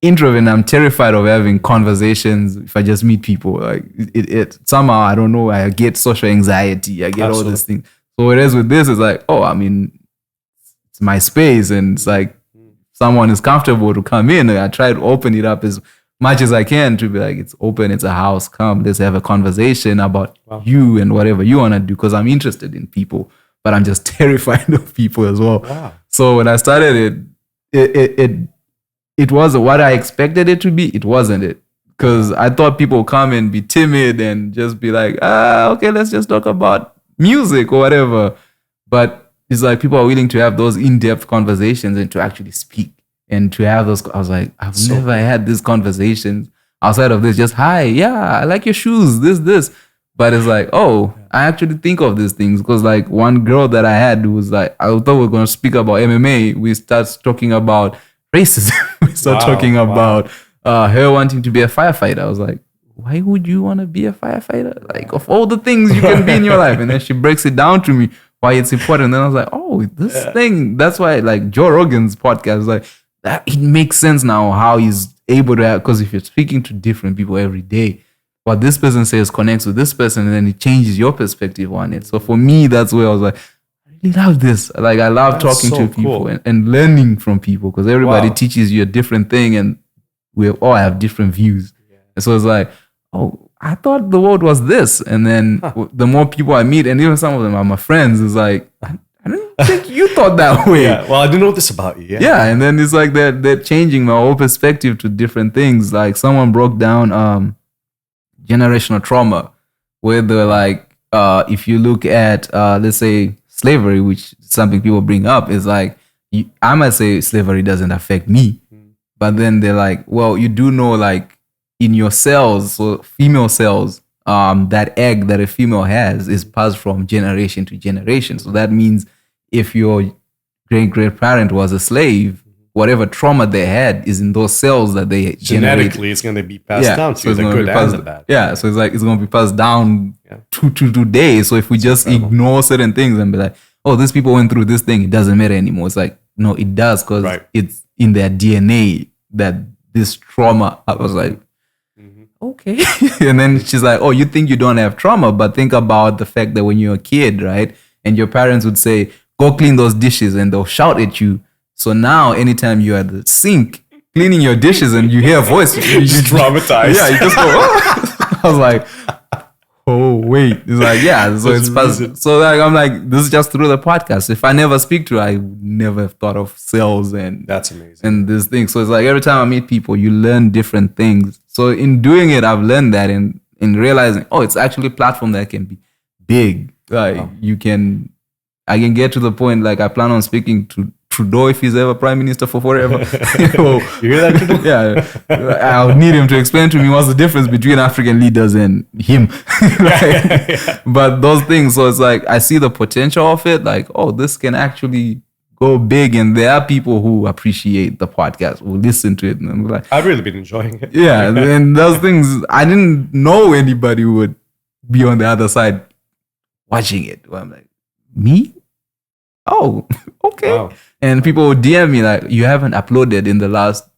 Speaker 2: introvert and I'm terrified of having conversations if I just meet people. Like it somehow, I don't know, I get social anxiety, I get all these things. So whereas with this, it's like, it's my space, and it's like someone is comfortable to come in, and I try to open it up as much as I can to be like, it's open, it's a house, come, let's have a conversation about you and whatever you want to do, because I'm interested in people, but I'm just terrified of people as well.
Speaker 3: Wow.
Speaker 2: So when I started it was what I expected it to be. It wasn't it. Because I thought people would come and be timid and just be like, okay, let's just talk about music or whatever. But it's like people are willing to have those in-depth conversations and to actually speak and to have those. I was like, I've never had these conversations outside of this. Just, hi, I like your shoes, this. But it's like, I actually think of these things. Because like one girl that I had was like, I thought we were going to speak about MMA. We start talking about racism. We start talking about her wanting to be a firefighter. I was like, why would you want to be a firefighter? Like, of all the things you can be in your life. And then she breaks it down to me why it's important. And then I was like, this thing. That's why like Joe Rogan's podcast is like, that it makes sense now how he's able to have, because if you're speaking to different people every day, what this person says connects with this person, and then it changes your perspective on it. So for me, that's where I was like, I love this. Like, I love talking to people and learning from people, because everybody teaches you a different thing, and we all have different views. Yeah. And so it's like, I thought the world was this. And then the more people I meet, and even some of them are my friends, it's like, I didn't think you thought that way.
Speaker 3: Yeah. Well, I didn't know this about you.
Speaker 2: Yeah. And then it's like they're changing my whole perspective to different things. Like someone broke down generational trauma, where they're like, if you look at, let's say, slavery, which is something people bring up, is like, I might say slavery doesn't affect me. But then they're like, well, you do know, like, in your cells, so female cells, that egg that a female has is passed from generation to generation. So that means if your great-great-parent was a slave, whatever trauma they had is in those cells that they
Speaker 3: genetically, it's going to be passed down to the good and the bad.
Speaker 2: Yeah, so it's like it's going to be passed down to today. So if we just ignore certain things and be like, oh, these people went through this thing, it doesn't matter anymore. It's like, no, it does, because it's in their DNA that this trauma. I was like, okay. And then she's like, oh, you think you don't have trauma, but think about the fact that when you're a kid, right, and your parents would say, go clean those dishes, and they'll shout at you. So now, anytime you're at the sink cleaning your dishes and you hear a voice, you're
Speaker 3: traumatized.
Speaker 2: Yeah, you just go, oh. I was like, oh, wait. It's like, yeah. So it's possible. So like, I'm like, this is just through the podcast. If I never speak to her, I would never have thought of cells and
Speaker 3: that's amazing.
Speaker 2: And this thing. So it's like every time I meet people, you learn different things. So in doing it, I've learned that in realizing, oh, it's actually a platform that can be big. Like I can get to the point, like I plan on speaking to Trudeau if he's ever prime minister for forever.
Speaker 3: You hear that, Trudeau?
Speaker 2: Yeah, I'll need him to explain to me what's the difference between African leaders and him. But those things, so it's like I see the potential of it. Like, oh, this can actually go big, and there are people who appreciate the podcast, who listen to it, and I'm like,
Speaker 3: I've really been enjoying it.
Speaker 2: Yeah, and those things, I didn't know anybody would be on the other side watching it. Well, I'm like, me? Oh, okay. Wow. And people would DM me like, you haven't uploaded in the last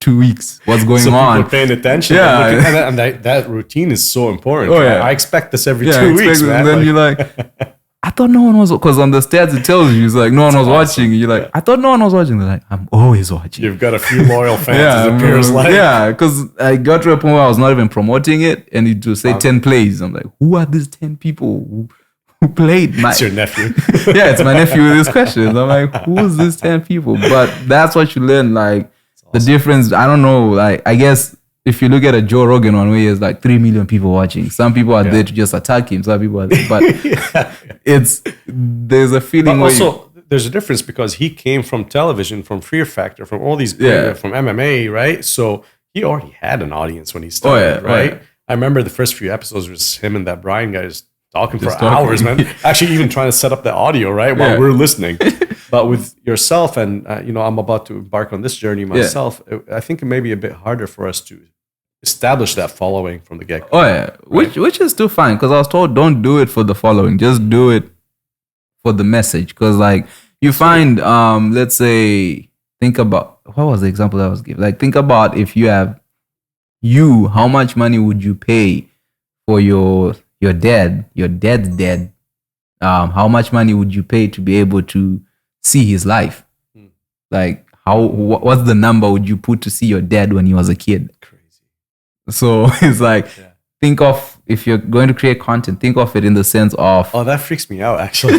Speaker 2: 2 weeks. What's going on?
Speaker 3: People are paying attention.
Speaker 2: Yeah.
Speaker 3: And that routine is so important.
Speaker 2: Oh, yeah.
Speaker 3: I expect this every 2 weeks, man.
Speaker 2: And then you're like, I thought no one was, because on the stats it tells you, it's like no one was watching. You're like, I thought no one was watching. They're like, I'm always watching.
Speaker 3: You've got a few loyal fans, it appears like.
Speaker 2: Yeah, because I got to a point where I was not even promoting it, and it would say 10 plays. I'm like, who are these 10 people who played?
Speaker 3: It's your nephew.
Speaker 2: Yeah, it's my nephew with these questions. I'm like, who's these 10 people? But that's what you learn, like the difference. I don't know, like I guess if you look at a Joe Rogan one where he has like 3 million people watching, some people are there to just attack him. Some people are there, but there's a feeling.
Speaker 3: But also, there's a difference because he came from television, from Fear Factor, from all these, from MMA, right? So he already had an audience when he started, right? I remember the first few episodes was him and that Brian guy just talking for hours, man. Actually, even trying to set up the audio, right, while we're listening. But with yourself, and I'm about to embark on this journey myself. I think it may be a bit harder for us to establish that following from the get-go.
Speaker 2: Oh yeah, right? which is still fine, because I was told don't do it for the following, just do it for the message. Because like you find, let's say, think about what was the example that I was given. Like think about if you have how much money would you pay for your dad's dead? How much money would you pay to be able to see his life? Like what's the number would you put to see your dad when he was a kid? So it's like, think of, if you're going to create content, think of it in the sense of...
Speaker 3: Oh, that freaks me out, actually.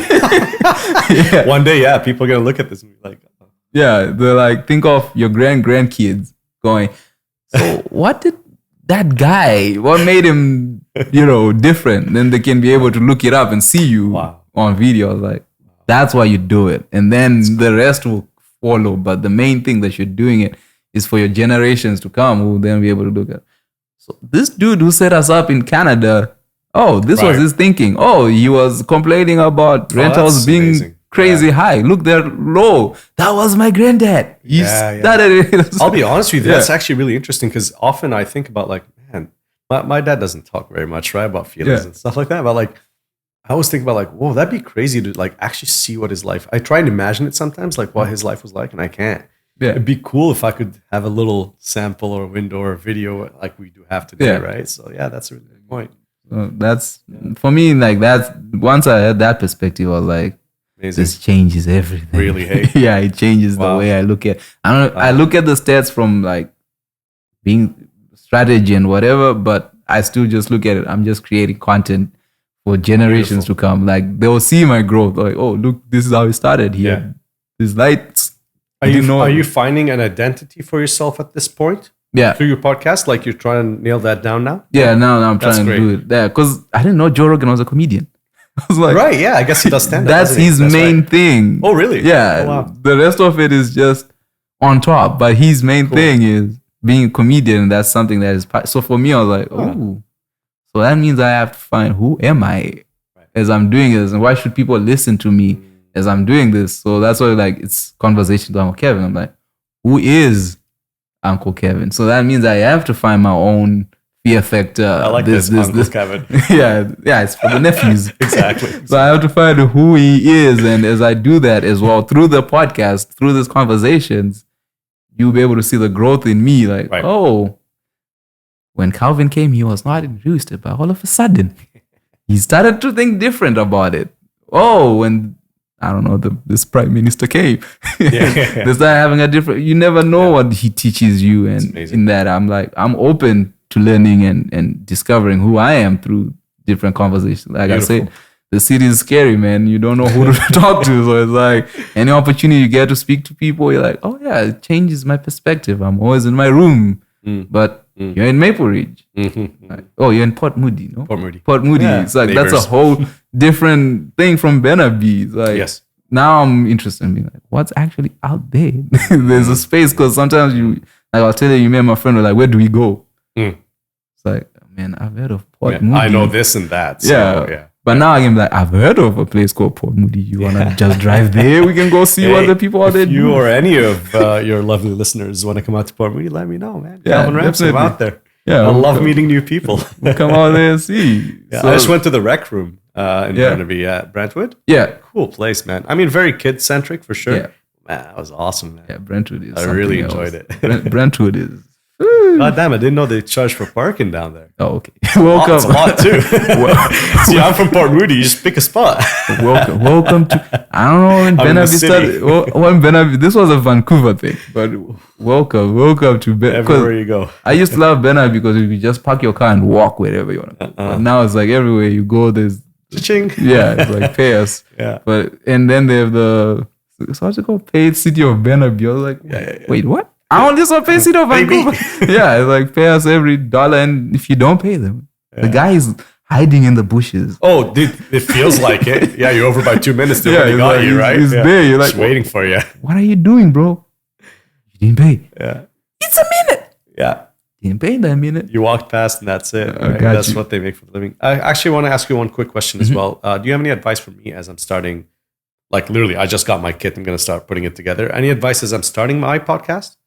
Speaker 3: One day, people are going to look at this and be like... Oh.
Speaker 2: Yeah, they're like, think of your grandkids going, so what did that guy, what made him, different? Then they can be able to look it up and see you on video. Like, that's why you do it. And then the rest will follow. But the main thing that you're doing it is for your generations to come, who will then be able to look at. So this dude who set us up in Canada, this was his thinking. Oh, he was complaining about rentals being crazy high. Look, they're low. That was my granddad. He started it.
Speaker 3: I'll be honest with you. That's actually really interesting, because often I think about like, man, my dad doesn't talk very much, right, about feelings and stuff like that. But like, I always think about like, whoa, that'd be crazy to like actually see what his life. I try and imagine it sometimes, like what his life was like, and I can't. Yeah. It'd be cool if I could have a little sample or a window or a video like we do have today, right? So that's a really good point.
Speaker 2: That's for me, like that's once I had that perspective, I was like, amazing. This changes everything.
Speaker 3: Really, hey?
Speaker 2: Yeah, it changes the way I look at. I look at the stats from like being strategy and whatever, but I still just look at it. I'm just creating content for generations to come. Like they will see my growth. Like, oh, look, this is how it started here. These lights.
Speaker 3: Are you finding an identity for yourself at this point?
Speaker 2: Yeah.
Speaker 3: through your podcast? Like you're trying to nail that down now?
Speaker 2: Yeah, now I'm
Speaker 3: That's
Speaker 2: trying to do it. Yeah, because I didn't know Joe Rogan was a comedian. I was like,
Speaker 3: Right, yeah, I guess he does stand up.
Speaker 2: that's his main thing.
Speaker 3: Oh, really?
Speaker 2: Yeah.
Speaker 3: Oh, wow.
Speaker 2: The rest of it is just on top. But his main thing is being a comedian. That's something that is so for me, I was like, oh. So that means I have to find who am I as I'm doing this, and why should people listen to me as I'm doing this? So that's why like it's conversation with Uncle Kevin. I'm like, who is Uncle Kevin? So that means I have to find my own fear factor.
Speaker 3: I like this Uncle Kevin.
Speaker 2: yeah, it's for the nephews.
Speaker 3: Exactly.
Speaker 2: So I have to find who he is, and as I do that as well through the podcast, through these conversations, you'll be able to see the growth in me. Like, oh, when Calvin came, he was not introduced, but all of a sudden, he started to think different about it. Oh, when I don't know, this prime minister came, they started having a different. You never know what he teaches you, and in that, I'm like, I'm open to learning and discovering who I am through different conversations. Like Beautiful. I said, the city is scary, man. You don't know who to talk to. So it's like any opportunity you get to speak to people, you're like, oh yeah, it changes my perspective. I'm always in my room, but you're in Maple Ridge. Like, oh, you're in Port Moody, no? Port Moody. Yeah, it's like neighbors. That's a whole different thing from Burnaby. It's like now I'm interested in being like, what's actually out there? There's a space because sometimes I'll tell you, me and my friend were like, where do we go? It's like, man, I've heard of Port Moody.
Speaker 3: I know this and that. So, yeah.
Speaker 2: But now I can be like, I've heard of a place called Port Moody. You want to just drive there? We can go see what the people out there do.
Speaker 3: If you or any of your lovely listeners want to come out to Port Moody, let me know, man.
Speaker 2: Yeah,
Speaker 3: Calvin Ramsson, I'm out there.
Speaker 2: Yeah,
Speaker 3: I love meeting new people.
Speaker 2: We'll come out there and see.
Speaker 3: Yeah, so, I just went to the rec room in Burnaby at Brentwood.
Speaker 2: Yeah.
Speaker 3: Cool place, man. I mean, very kid-centric for sure. Yeah. Man, that was awesome, man.
Speaker 2: Yeah, Brentwood is
Speaker 3: I really enjoyed it.
Speaker 2: Brentwood is...
Speaker 3: God damn, I didn't know they charge for parking down there.
Speaker 2: Oh, okay. Welcome.
Speaker 3: It's a lot too. See, I'm from Port Moody. You just pick a spot.
Speaker 2: Welcome to... I don't know when Burnaby started... When Burnaby... This was a Vancouver thing, but welcome to Burnaby.
Speaker 3: Everywhere you go.
Speaker 2: I used to love Burnaby because you could just park your car and walk wherever you want to go. But now it's like everywhere you go, there's...
Speaker 3: Cha-ching.
Speaker 2: Yeah, it's like pay us.
Speaker 3: Yeah.
Speaker 2: And then they have the... So what's it called? Paid City of Burnaby. I was like, wait, what? I want this one pay City of Vancouver. Yeah, it's like pay us every dollar, and if you don't pay them, the guy is hiding in the bushes.
Speaker 3: Oh, dude, it feels like it. Yeah, you're over by 2 minutes. They already got you, right?
Speaker 2: He's there. You're like,
Speaker 3: just waiting for you.
Speaker 2: What are you doing, bro? You didn't pay.
Speaker 3: Yeah.
Speaker 2: It's a minute.
Speaker 3: Yeah.
Speaker 2: You didn't pay that minute.
Speaker 3: You walked past and that's it. Right? That's what they make for a living. I actually want to ask you one quick question as well. Do you have any advice for me as I'm starting? Like literally, I just got my kit. I'm going to start putting it together. Any advice as I'm starting my podcast?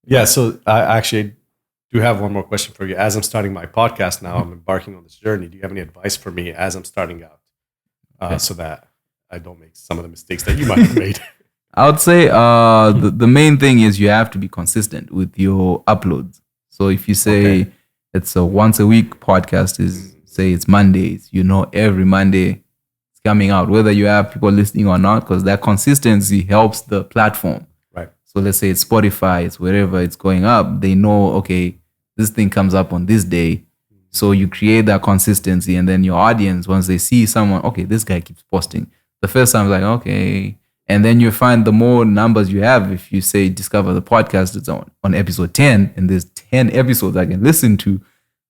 Speaker 3: Yeah, so I actually do have one more question for you. As I'm starting my podcast now, I'm embarking on this journey. Do you have any advice for me as I'm starting out so that I don't make some of the mistakes that you might have made?
Speaker 2: I would say the main thing is you have to be consistent with your uploads. So if you say it's a once a week podcast, say it's Mondays, every Monday it's coming out, whether you have people listening or not, because that consistency helps the platform. So let's say it's Spotify, it's wherever it's going up, they know, okay, this thing comes up on this day. So you create that consistency, and then your audience, once they see someone, okay, this guy keeps posting. The first time, like, okay. And then you find the more numbers you have, if you say discover the podcast, it's on episode 10, and there's 10 episodes I can listen to,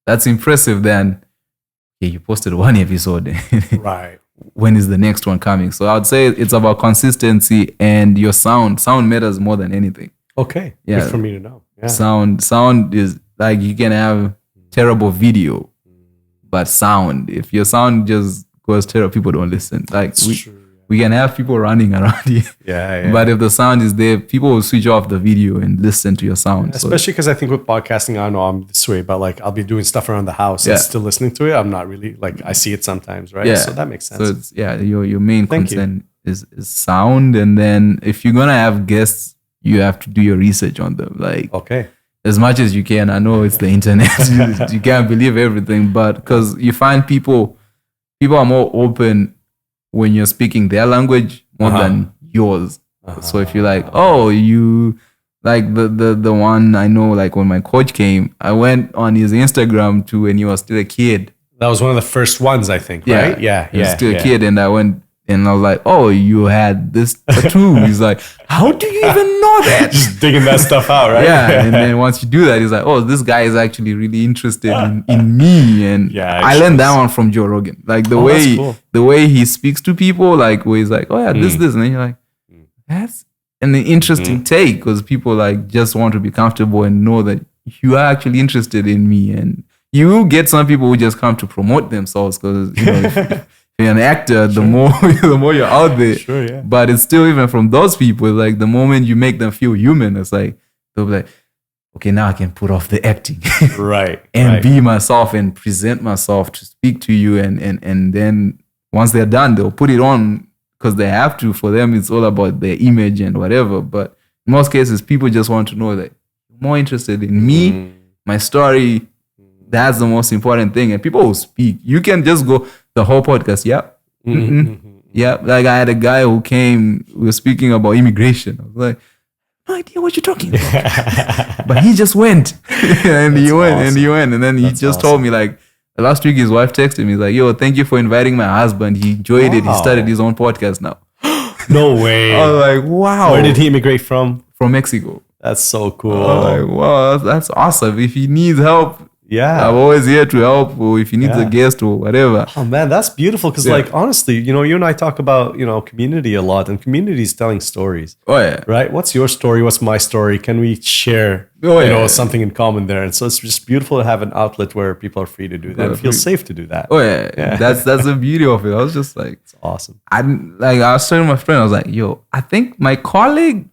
Speaker 2: that's impressive. Then, you posted one episode.
Speaker 3: Right.
Speaker 2: When is the next one coming? So I would say it's about consistency and your sound. Sound matters more than anything.
Speaker 3: Okay. Yeah. Good for me to know. Yeah.
Speaker 2: Sound is like you can have terrible video, but sound. If your sound just goes terrible, people don't listen. Like we can have people running around here.
Speaker 3: Yeah.
Speaker 2: But if the sound is there, people will switch off the video and listen to your sound.
Speaker 3: Especially because I think with podcasting, I know I'm this way, but like I'll be doing stuff around the house and still listening to it. I'm not really like I see it sometimes, right?
Speaker 2: Yeah.
Speaker 3: So that makes sense.
Speaker 2: So it's, your main concern is sound, and then if you're gonna have guests, you have to do your research on them. Like as much as you can. I know it's the internet, you can't believe everything, but because you find people are more open when you're speaking their language more than yours. So if you're like, oh, you like the one I know, like when my coach came, I went on his Instagram too when he was still a kid.
Speaker 3: That was one of the first ones, I think, right? Yeah.
Speaker 2: He was still a kid, and I went And I was like, oh, you had this tattoo. He's like, how do you even know that?
Speaker 3: Just digging that stuff out, right?
Speaker 2: Yeah. And then once you do that, he's like, oh, this guy is actually really interested in me. And I learned that one from Joe Rogan. Like the way he speaks to people, like where he's like, oh yeah, this. And then you're like, that's an interesting take, because people like just want to be comfortable and know that you are actually interested in me. And you get some people who just come to promote themselves, because if you're an actor, the more you're out there.
Speaker 3: Sure, yeah.
Speaker 2: But it's still, even from those people, like the moment you make them feel human, it's like they'll be like, okay, now I can put off the acting,
Speaker 3: right,
Speaker 2: and be myself and present myself to speak to you, and then once they're done, they'll put it on because they have to. For them, it's all about their image and whatever. But in most cases, people just want to know that you're more interested in me, my story. That's the most important thing. And people will speak. You can just go the whole podcast. Yep. Yeah. Like I had a guy who came, we were speaking about immigration. I was like, no idea what you're talking about. But he just went. And he went. And then he just told me, like, last week his wife texted me, like, yo, thank you for inviting my husband. He enjoyed it. He started his own podcast now.
Speaker 3: No way.
Speaker 2: I was like, wow.
Speaker 3: Where did he immigrate from?
Speaker 2: From Mexico.
Speaker 3: That's so cool.
Speaker 2: I was like, wow, that's awesome. If he needs help, I'm always here to help, or if he needs a guest or whatever.
Speaker 3: Oh man, that's beautiful. Because like, honestly, you and I talk about, community a lot, and community is telling stories.
Speaker 2: Oh yeah.
Speaker 3: Right? What's your story? What's my story? Can we share, something in common there? And so it's just beautiful to have an outlet where people are free to do that and feel safe to do that.
Speaker 2: Oh yeah. That's the beauty of it. I was just like,
Speaker 3: it's awesome.
Speaker 2: I was telling my friend, I was like, yo, I think my colleague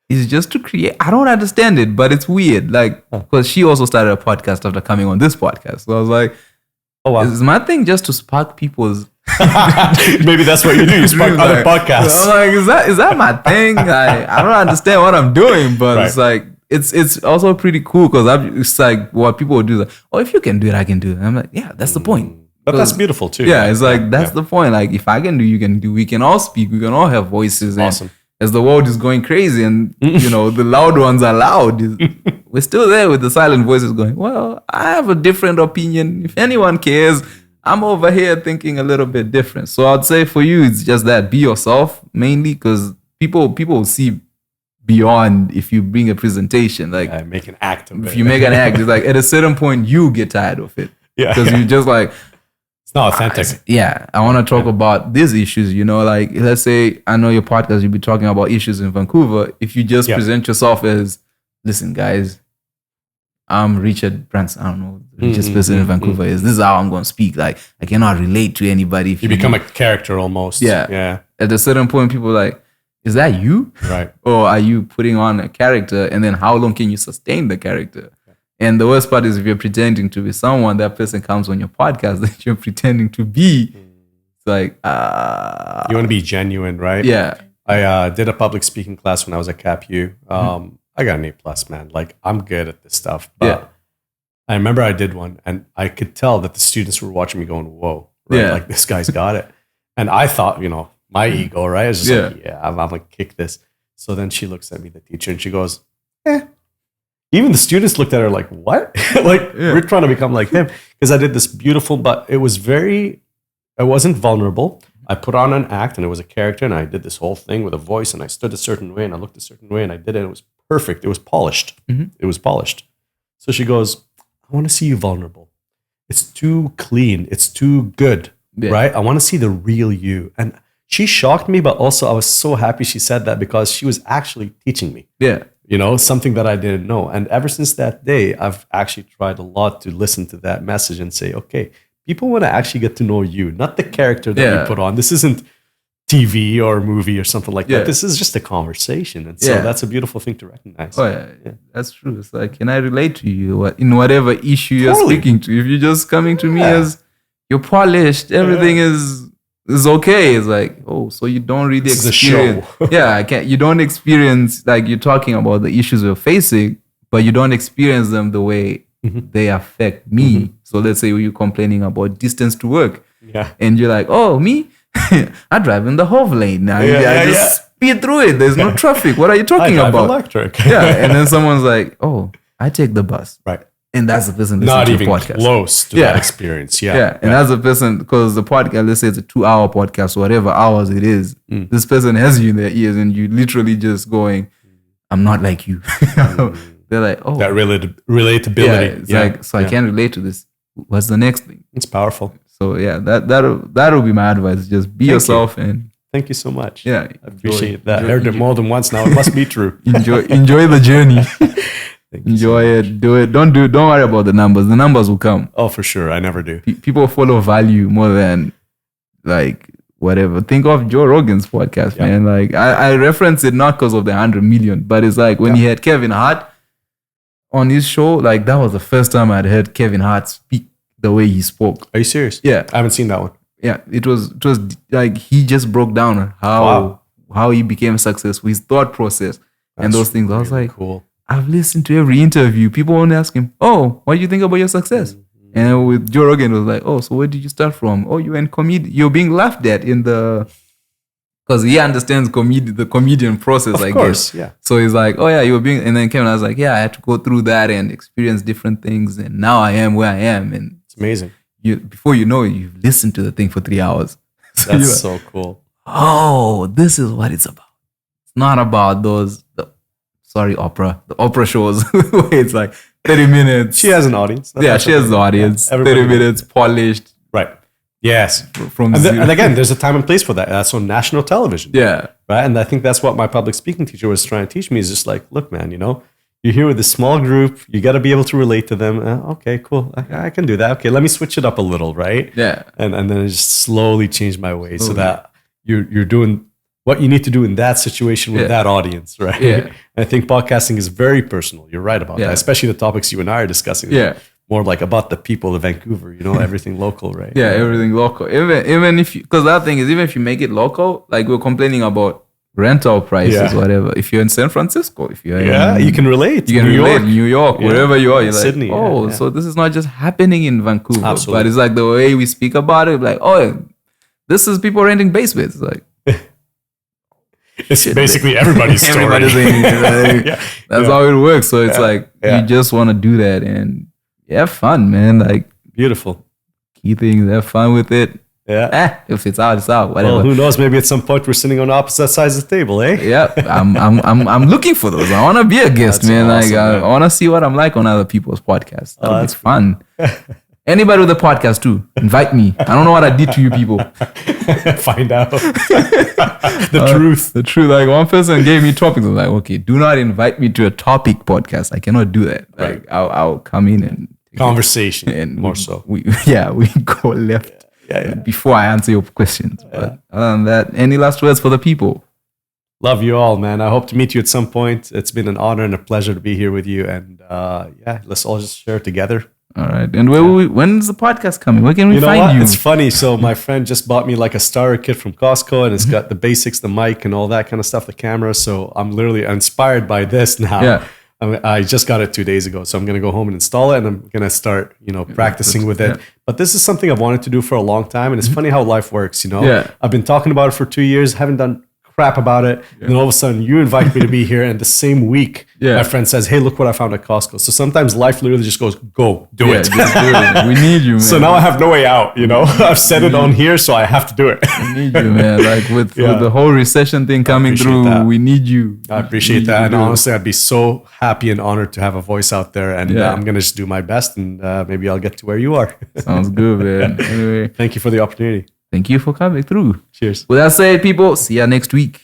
Speaker 2: is just to create. I don't understand it, but it's weird. Like, because she also started a podcast after coming on this podcast. So I was like, oh wow, is my thing just to spark people's
Speaker 3: maybe that's what you do. You spark other podcasts.
Speaker 2: So I'm like, is that my thing? I don't understand what I'm doing, but it's like it's also pretty cool, because it's like what people would do. Like, oh, if you can do it, I can do it. And I'm like, yeah, that's the point.
Speaker 3: But that's beautiful too.
Speaker 2: Yeah, it's like that's the point. Like, if I can do, you can do. We can all speak. We can all have voices.
Speaker 3: Awesome.
Speaker 2: And as the world is going crazy, and the loud ones are loud, we're still there with the silent voices going, well, I have a different opinion. If anyone cares, I'm over here thinking a little bit different. So I'd say for you, it's just that, be yourself mainly, because people will see beyond if you bring a presentation. Like,
Speaker 3: make an act of it.
Speaker 2: If you make an act, it's like at a certain point you get tired of it.
Speaker 3: Yeah.
Speaker 2: Because you just like,
Speaker 3: it's not authentic.
Speaker 2: I want to talk about these issues, like, let's say, I know your podcast, you'll be talking about issues in Vancouver. If you just present yourself as, listen, guys, I'm Richard Branson. I don't know, the richest person in Vancouver is. This is how I'm going to speak. Like, I cannot relate to anybody.
Speaker 3: If you become a character almost.
Speaker 2: Yeah. At a certain point, people are like, is that you?
Speaker 3: Right.
Speaker 2: Or are you putting on a character? And then how long can you sustain the character? And the worst part is, if you're pretending to be someone, that person comes on your podcast that you're pretending to be. It's like, you
Speaker 3: want to be genuine, right?
Speaker 2: Yeah.
Speaker 3: I did a public speaking class when I was at CapU. I got an A+, man. Like, I'm good at this stuff. But I remember I did one, and I could tell that the students were watching me going, whoa, right? Like, this guy's got it. And I thought, my ego, right? I was just like, I'm going to kick this. So then she looks at me, the teacher, and she goes, Even the students looked at her like, what? We're trying to become like him. Because I did this beautiful, but it wasn't vulnerable. I put on an act, and it was a character, and I did this whole thing with a voice, and I stood a certain way, and I looked a certain way, and I did it. It was perfect. It was polished. It was polished. So she goes, I want to see you vulnerable. It's too clean. It's too good, right? I want to see the real you. And she shocked me, but also I was so happy she said that, because she was actually teaching me.
Speaker 2: Yeah.
Speaker 3: Something that I didn't know. And ever since that day, I've actually tried a lot to listen to that message and say, okay, people want to actually get to know you, not the character that you put on. This isn't TV or movie or something like that. This is just a conversation. And so that's a beautiful thing to recognize.
Speaker 2: Oh, yeah. That's true. It's like, can I relate to you in whatever issue you're speaking to? If you're just coming to me as you're polished, everything is okay. It's like, oh, so you don't really experience. You don't experience, like, you're talking about the issues we're facing, but you don't experience them the way they affect me. So let's say you're complaining about distance to work.
Speaker 3: Yeah.
Speaker 2: And you're like, oh, me? I drive in the Hove lane now. I just speed through it. There's no traffic. What are you talking about?
Speaker 3: Electric.
Speaker 2: And then someone's like, oh, I take the bus.
Speaker 3: Right.
Speaker 2: And that's the person
Speaker 3: not
Speaker 2: listening to
Speaker 3: even
Speaker 2: the podcast.
Speaker 3: close to that experience. Yeah.
Speaker 2: And that's the person, because the podcast, let's say it's a 2-hour podcast, whatever hours it is, this person has you in their ears and you literally just going, I'm not like you. They're like, oh.
Speaker 3: That relatability.
Speaker 2: Yeah, it's like, so I can't relate to this. What's the next thing?
Speaker 3: It's powerful.
Speaker 2: So yeah, that'll be my advice. Just be yourself and
Speaker 3: thank you so much.
Speaker 2: Yeah.
Speaker 3: I appreciate that. I heard it more than once now. It must be true.
Speaker 2: enjoy the journey. Enjoy it. Do it. Don't worry about the numbers. The numbers will come.
Speaker 3: Oh, for sure. I never do.
Speaker 2: People follow value more than like whatever. Think of Joe Rogan's podcast, man. Like I reference it not because of the 100 million, but it's like when he had Kevin Hart on his show, like that was the first time I'd heard Kevin Hart speak the way he spoke.
Speaker 3: Are you serious?
Speaker 2: Yeah.
Speaker 3: I haven't seen that one.
Speaker 2: Yeah. It was like he just broke down how he became successful, his thought process and those things. I was like,
Speaker 3: cool.
Speaker 2: I've listened to every interview. People want to ask him, oh, what do you think about your success? And with Joe Rogan, it was like, oh, so where did you start from? Oh, you went you're being laughed at in the, because he understands the comedian process, I guess.
Speaker 3: Yeah.
Speaker 2: So he's like, oh yeah, you were being, and then Kevin, I was like, yeah, I had to go through that and experience different things, and now I am where I am. And
Speaker 3: it's amazing.
Speaker 2: Before you know it, you've listened to the thing for 3 hours. So
Speaker 3: that's so cool.
Speaker 2: Oh, this is what it's about. It's not about the opera shows where it's like 30 minutes.
Speaker 3: She has an audience.
Speaker 2: She has the audience. 30 minutes, polished.
Speaker 3: Right. Yes.
Speaker 2: From
Speaker 3: and again, there's a time and place for that. That's on national television.
Speaker 2: Yeah.
Speaker 3: Right. And I think that's what my public speaking teacher was trying to teach me, is just like, look, man, you're here with a small group. You got to be able to relate to them. Okay, cool. I can do that. Okay, let me switch it up a little, right?
Speaker 2: Yeah.
Speaker 3: And then I just slowly change my ways so that you're doing what you need to do in that situation with that audience, right?
Speaker 2: Yeah.
Speaker 3: And I think podcasting is very personal. You're right about that, especially the topics you and I are discussing.
Speaker 2: Yeah.
Speaker 3: More like about the people of Vancouver, everything local, right?
Speaker 2: Yeah, everything local. Even if because that thing is, even if you make it local, like we're complaining about rental prices, whatever. If you're in San Francisco, if you're
Speaker 3: you can relate.
Speaker 2: You can relate New York, wherever you are. You're like,
Speaker 3: Sydney.
Speaker 2: So this is not just happening in Vancouver.
Speaker 3: Absolutely.
Speaker 2: But it's like the way we speak about it, like, oh, this is people renting basements. It's like,
Speaker 3: it's basically everybody's story.
Speaker 2: Everybody's saying, that's how it works. So it's like you just want to do that and have fun, man. Like,
Speaker 3: beautiful.
Speaker 2: Key things, have fun with it.
Speaker 3: Yeah.
Speaker 2: If it's out, it's out. Whatever.
Speaker 3: Well, who knows? Maybe at some point we're sitting on opposite sides of the table, eh?
Speaker 2: Yeah. I'm looking for those. I want to be a guest, man.
Speaker 3: Awesome,
Speaker 2: I want to see what I'm like on other people's podcasts. That's fun. Anybody with a podcast too, invite me. I don't know what I did to you people.
Speaker 3: Find out the truth.
Speaker 2: The truth. Like one person gave me topics. I was like, okay, do not invite me to a topic podcast. I cannot do that. Like I'll come in and
Speaker 3: conversation
Speaker 2: and
Speaker 3: more so.
Speaker 2: We go left before I answer your questions. But other than that, any last words for the people?
Speaker 3: Love you all, man. I hope to meet you at some point. It's been an honor and a pleasure to be here with you. And let's all just share it together.
Speaker 2: All right. And when's the podcast coming? Where can we find you?
Speaker 3: It's funny. So my friend just bought me like a starter kit from Costco, and it's got the basics, the mic and all that kind of stuff, the camera. So I'm literally inspired by this now.
Speaker 2: Yeah.
Speaker 3: I just got it 2 days ago. So I'm going to go home and install it, and I'm going to start, practicing with it. Yeah. But this is something I've wanted to do for a long time. And it's funny how life works, Yeah. I've been talking about it for 2 years, haven't done crap about it. Yeah. Then all of a sudden you invite me to be here, and the same week my friend says, hey, look what I found at Costco. So sometimes life literally just goes, go do it.
Speaker 2: Just do it. We need you, man.
Speaker 3: So now I have no way out, I've said it on here, so I have to do it.
Speaker 2: We need you, man. Like with the whole recession thing coming through, we need you.
Speaker 3: I appreciate that. And honestly, I'd be so happy and honored to have a voice out there, and I'm going to just do my best, and maybe I'll get to where you are.
Speaker 2: Sounds good, man. Anyway,
Speaker 3: thank you for the opportunity.
Speaker 2: Thank you for coming through.
Speaker 3: Cheers.
Speaker 2: With that said, people, see ya next week.